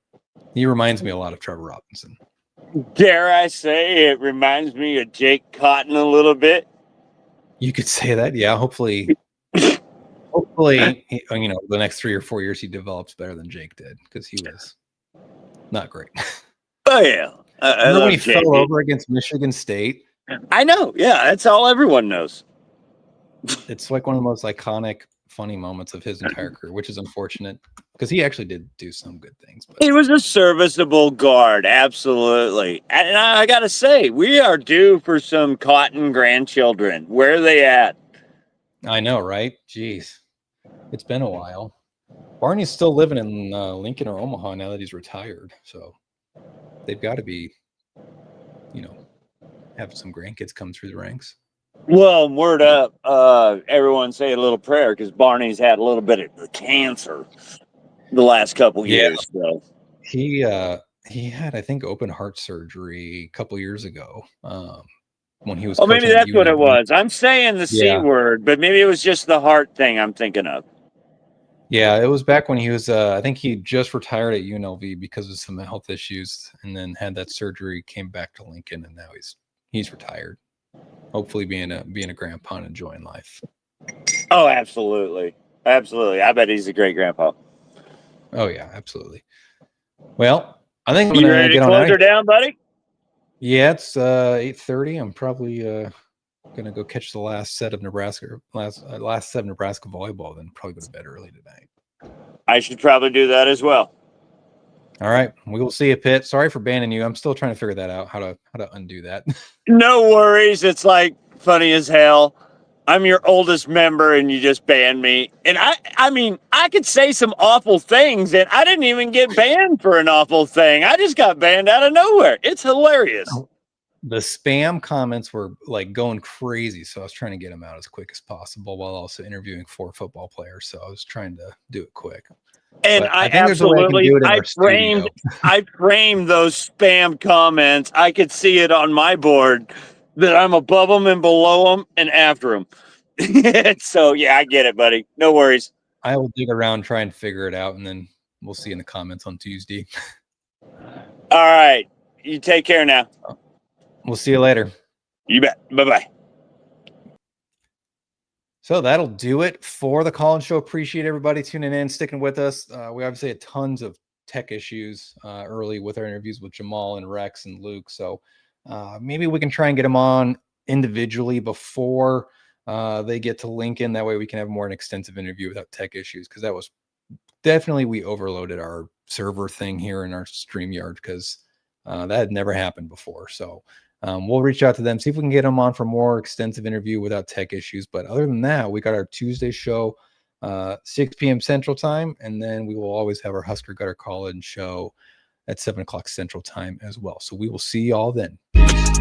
he reminds me a lot of Trevor Robinson. Dare I say it reminds me of Jake Cotton a little bit? You could say that, yeah. Hopefully hopefully, the next 3 or 4 years he develops better than Jake did because he was not great. Oh yeah, I Remember when love he fell JD. over against Michigan State? I know. Yeah, that's all everyone knows. It's like one of the most iconic, funny moments of his entire career, which is unfortunate because he actually did do some good things. But He was a serviceable guard, absolutely. And I gotta say, we are due for some Cotton grandchildren. Where are they at? I know, right? Jeez, it's been a while. Barney's still living in Lincoln or Omaha now that he's retired, so they've got to be, have some grandkids come through the ranks. Well, word up. Everyone say a little prayer because Barney's had a little bit of cancer the last couple years. So He had, I think, open heart surgery a couple years ago when he was. Oh, maybe coaching at that's what it UNLV. was. I'm saying the C Yeah. word, but maybe it was just the heart thing I'm thinking of. Yeah, it was back when he was. I think he just retired at UNLV because of some health issues, and then had that surgery. Came back to Lincoln, and now he's retired. Hopefully, being a grandpa and enjoying life. Oh, absolutely, absolutely. I bet he's a great grandpa. Oh yeah, absolutely. Well, I think I'm You gonna ready to get on close out. her down, buddy? Yeah, it's 8:30. I'm probably gonna go catch the last set of last set of Nebraska volleyball. Then probably go to bed early tonight. I should probably do that as well. All right, we will see you, Pitt. Sorry for banning you. I'm still trying to figure that out, how to undo that. No worries. It's like funny as hell. I'm your oldest member and you just banned me. And I mean, I could say some awful things and I didn't even get banned for an awful thing. I just got banned out of nowhere. It's hilarious. The spam comments were like going crazy, so I was trying to get them out as quick as possible while also interviewing 4 football players. So I was trying to do it quick. And But I think there's a way I can do it in our studio. I framed those spam comments. I could see it on my board that I'm above them and below them and after them. So yeah, I get it, buddy. No worries. I will dig around, try and figure it out, and then we'll see in the comments on Tuesday. All right. You take care now. We'll see you later. You bet. Bye-bye. So that'll do it for the Collins Show. Appreciate everybody tuning in, sticking with us. We obviously had tons of tech issues early with our interviews with Jamal and Rex and Luke. So maybe we can try and get them on individually before they get to Lincoln. That way we can have more an extensive interview without tech issues, because that was definitely, we overloaded our server thing here in our StreamYard because that had never happened before. So we'll reach out to them, see if we can get them on for more extensive interview without tech issues. But other than that, we got our Tuesday show, 6 p.m. Central Time, and then we will always have our Husker Gutter Call-In show at 7 o'clock Central Time as well. So we will see y'all then. Peace.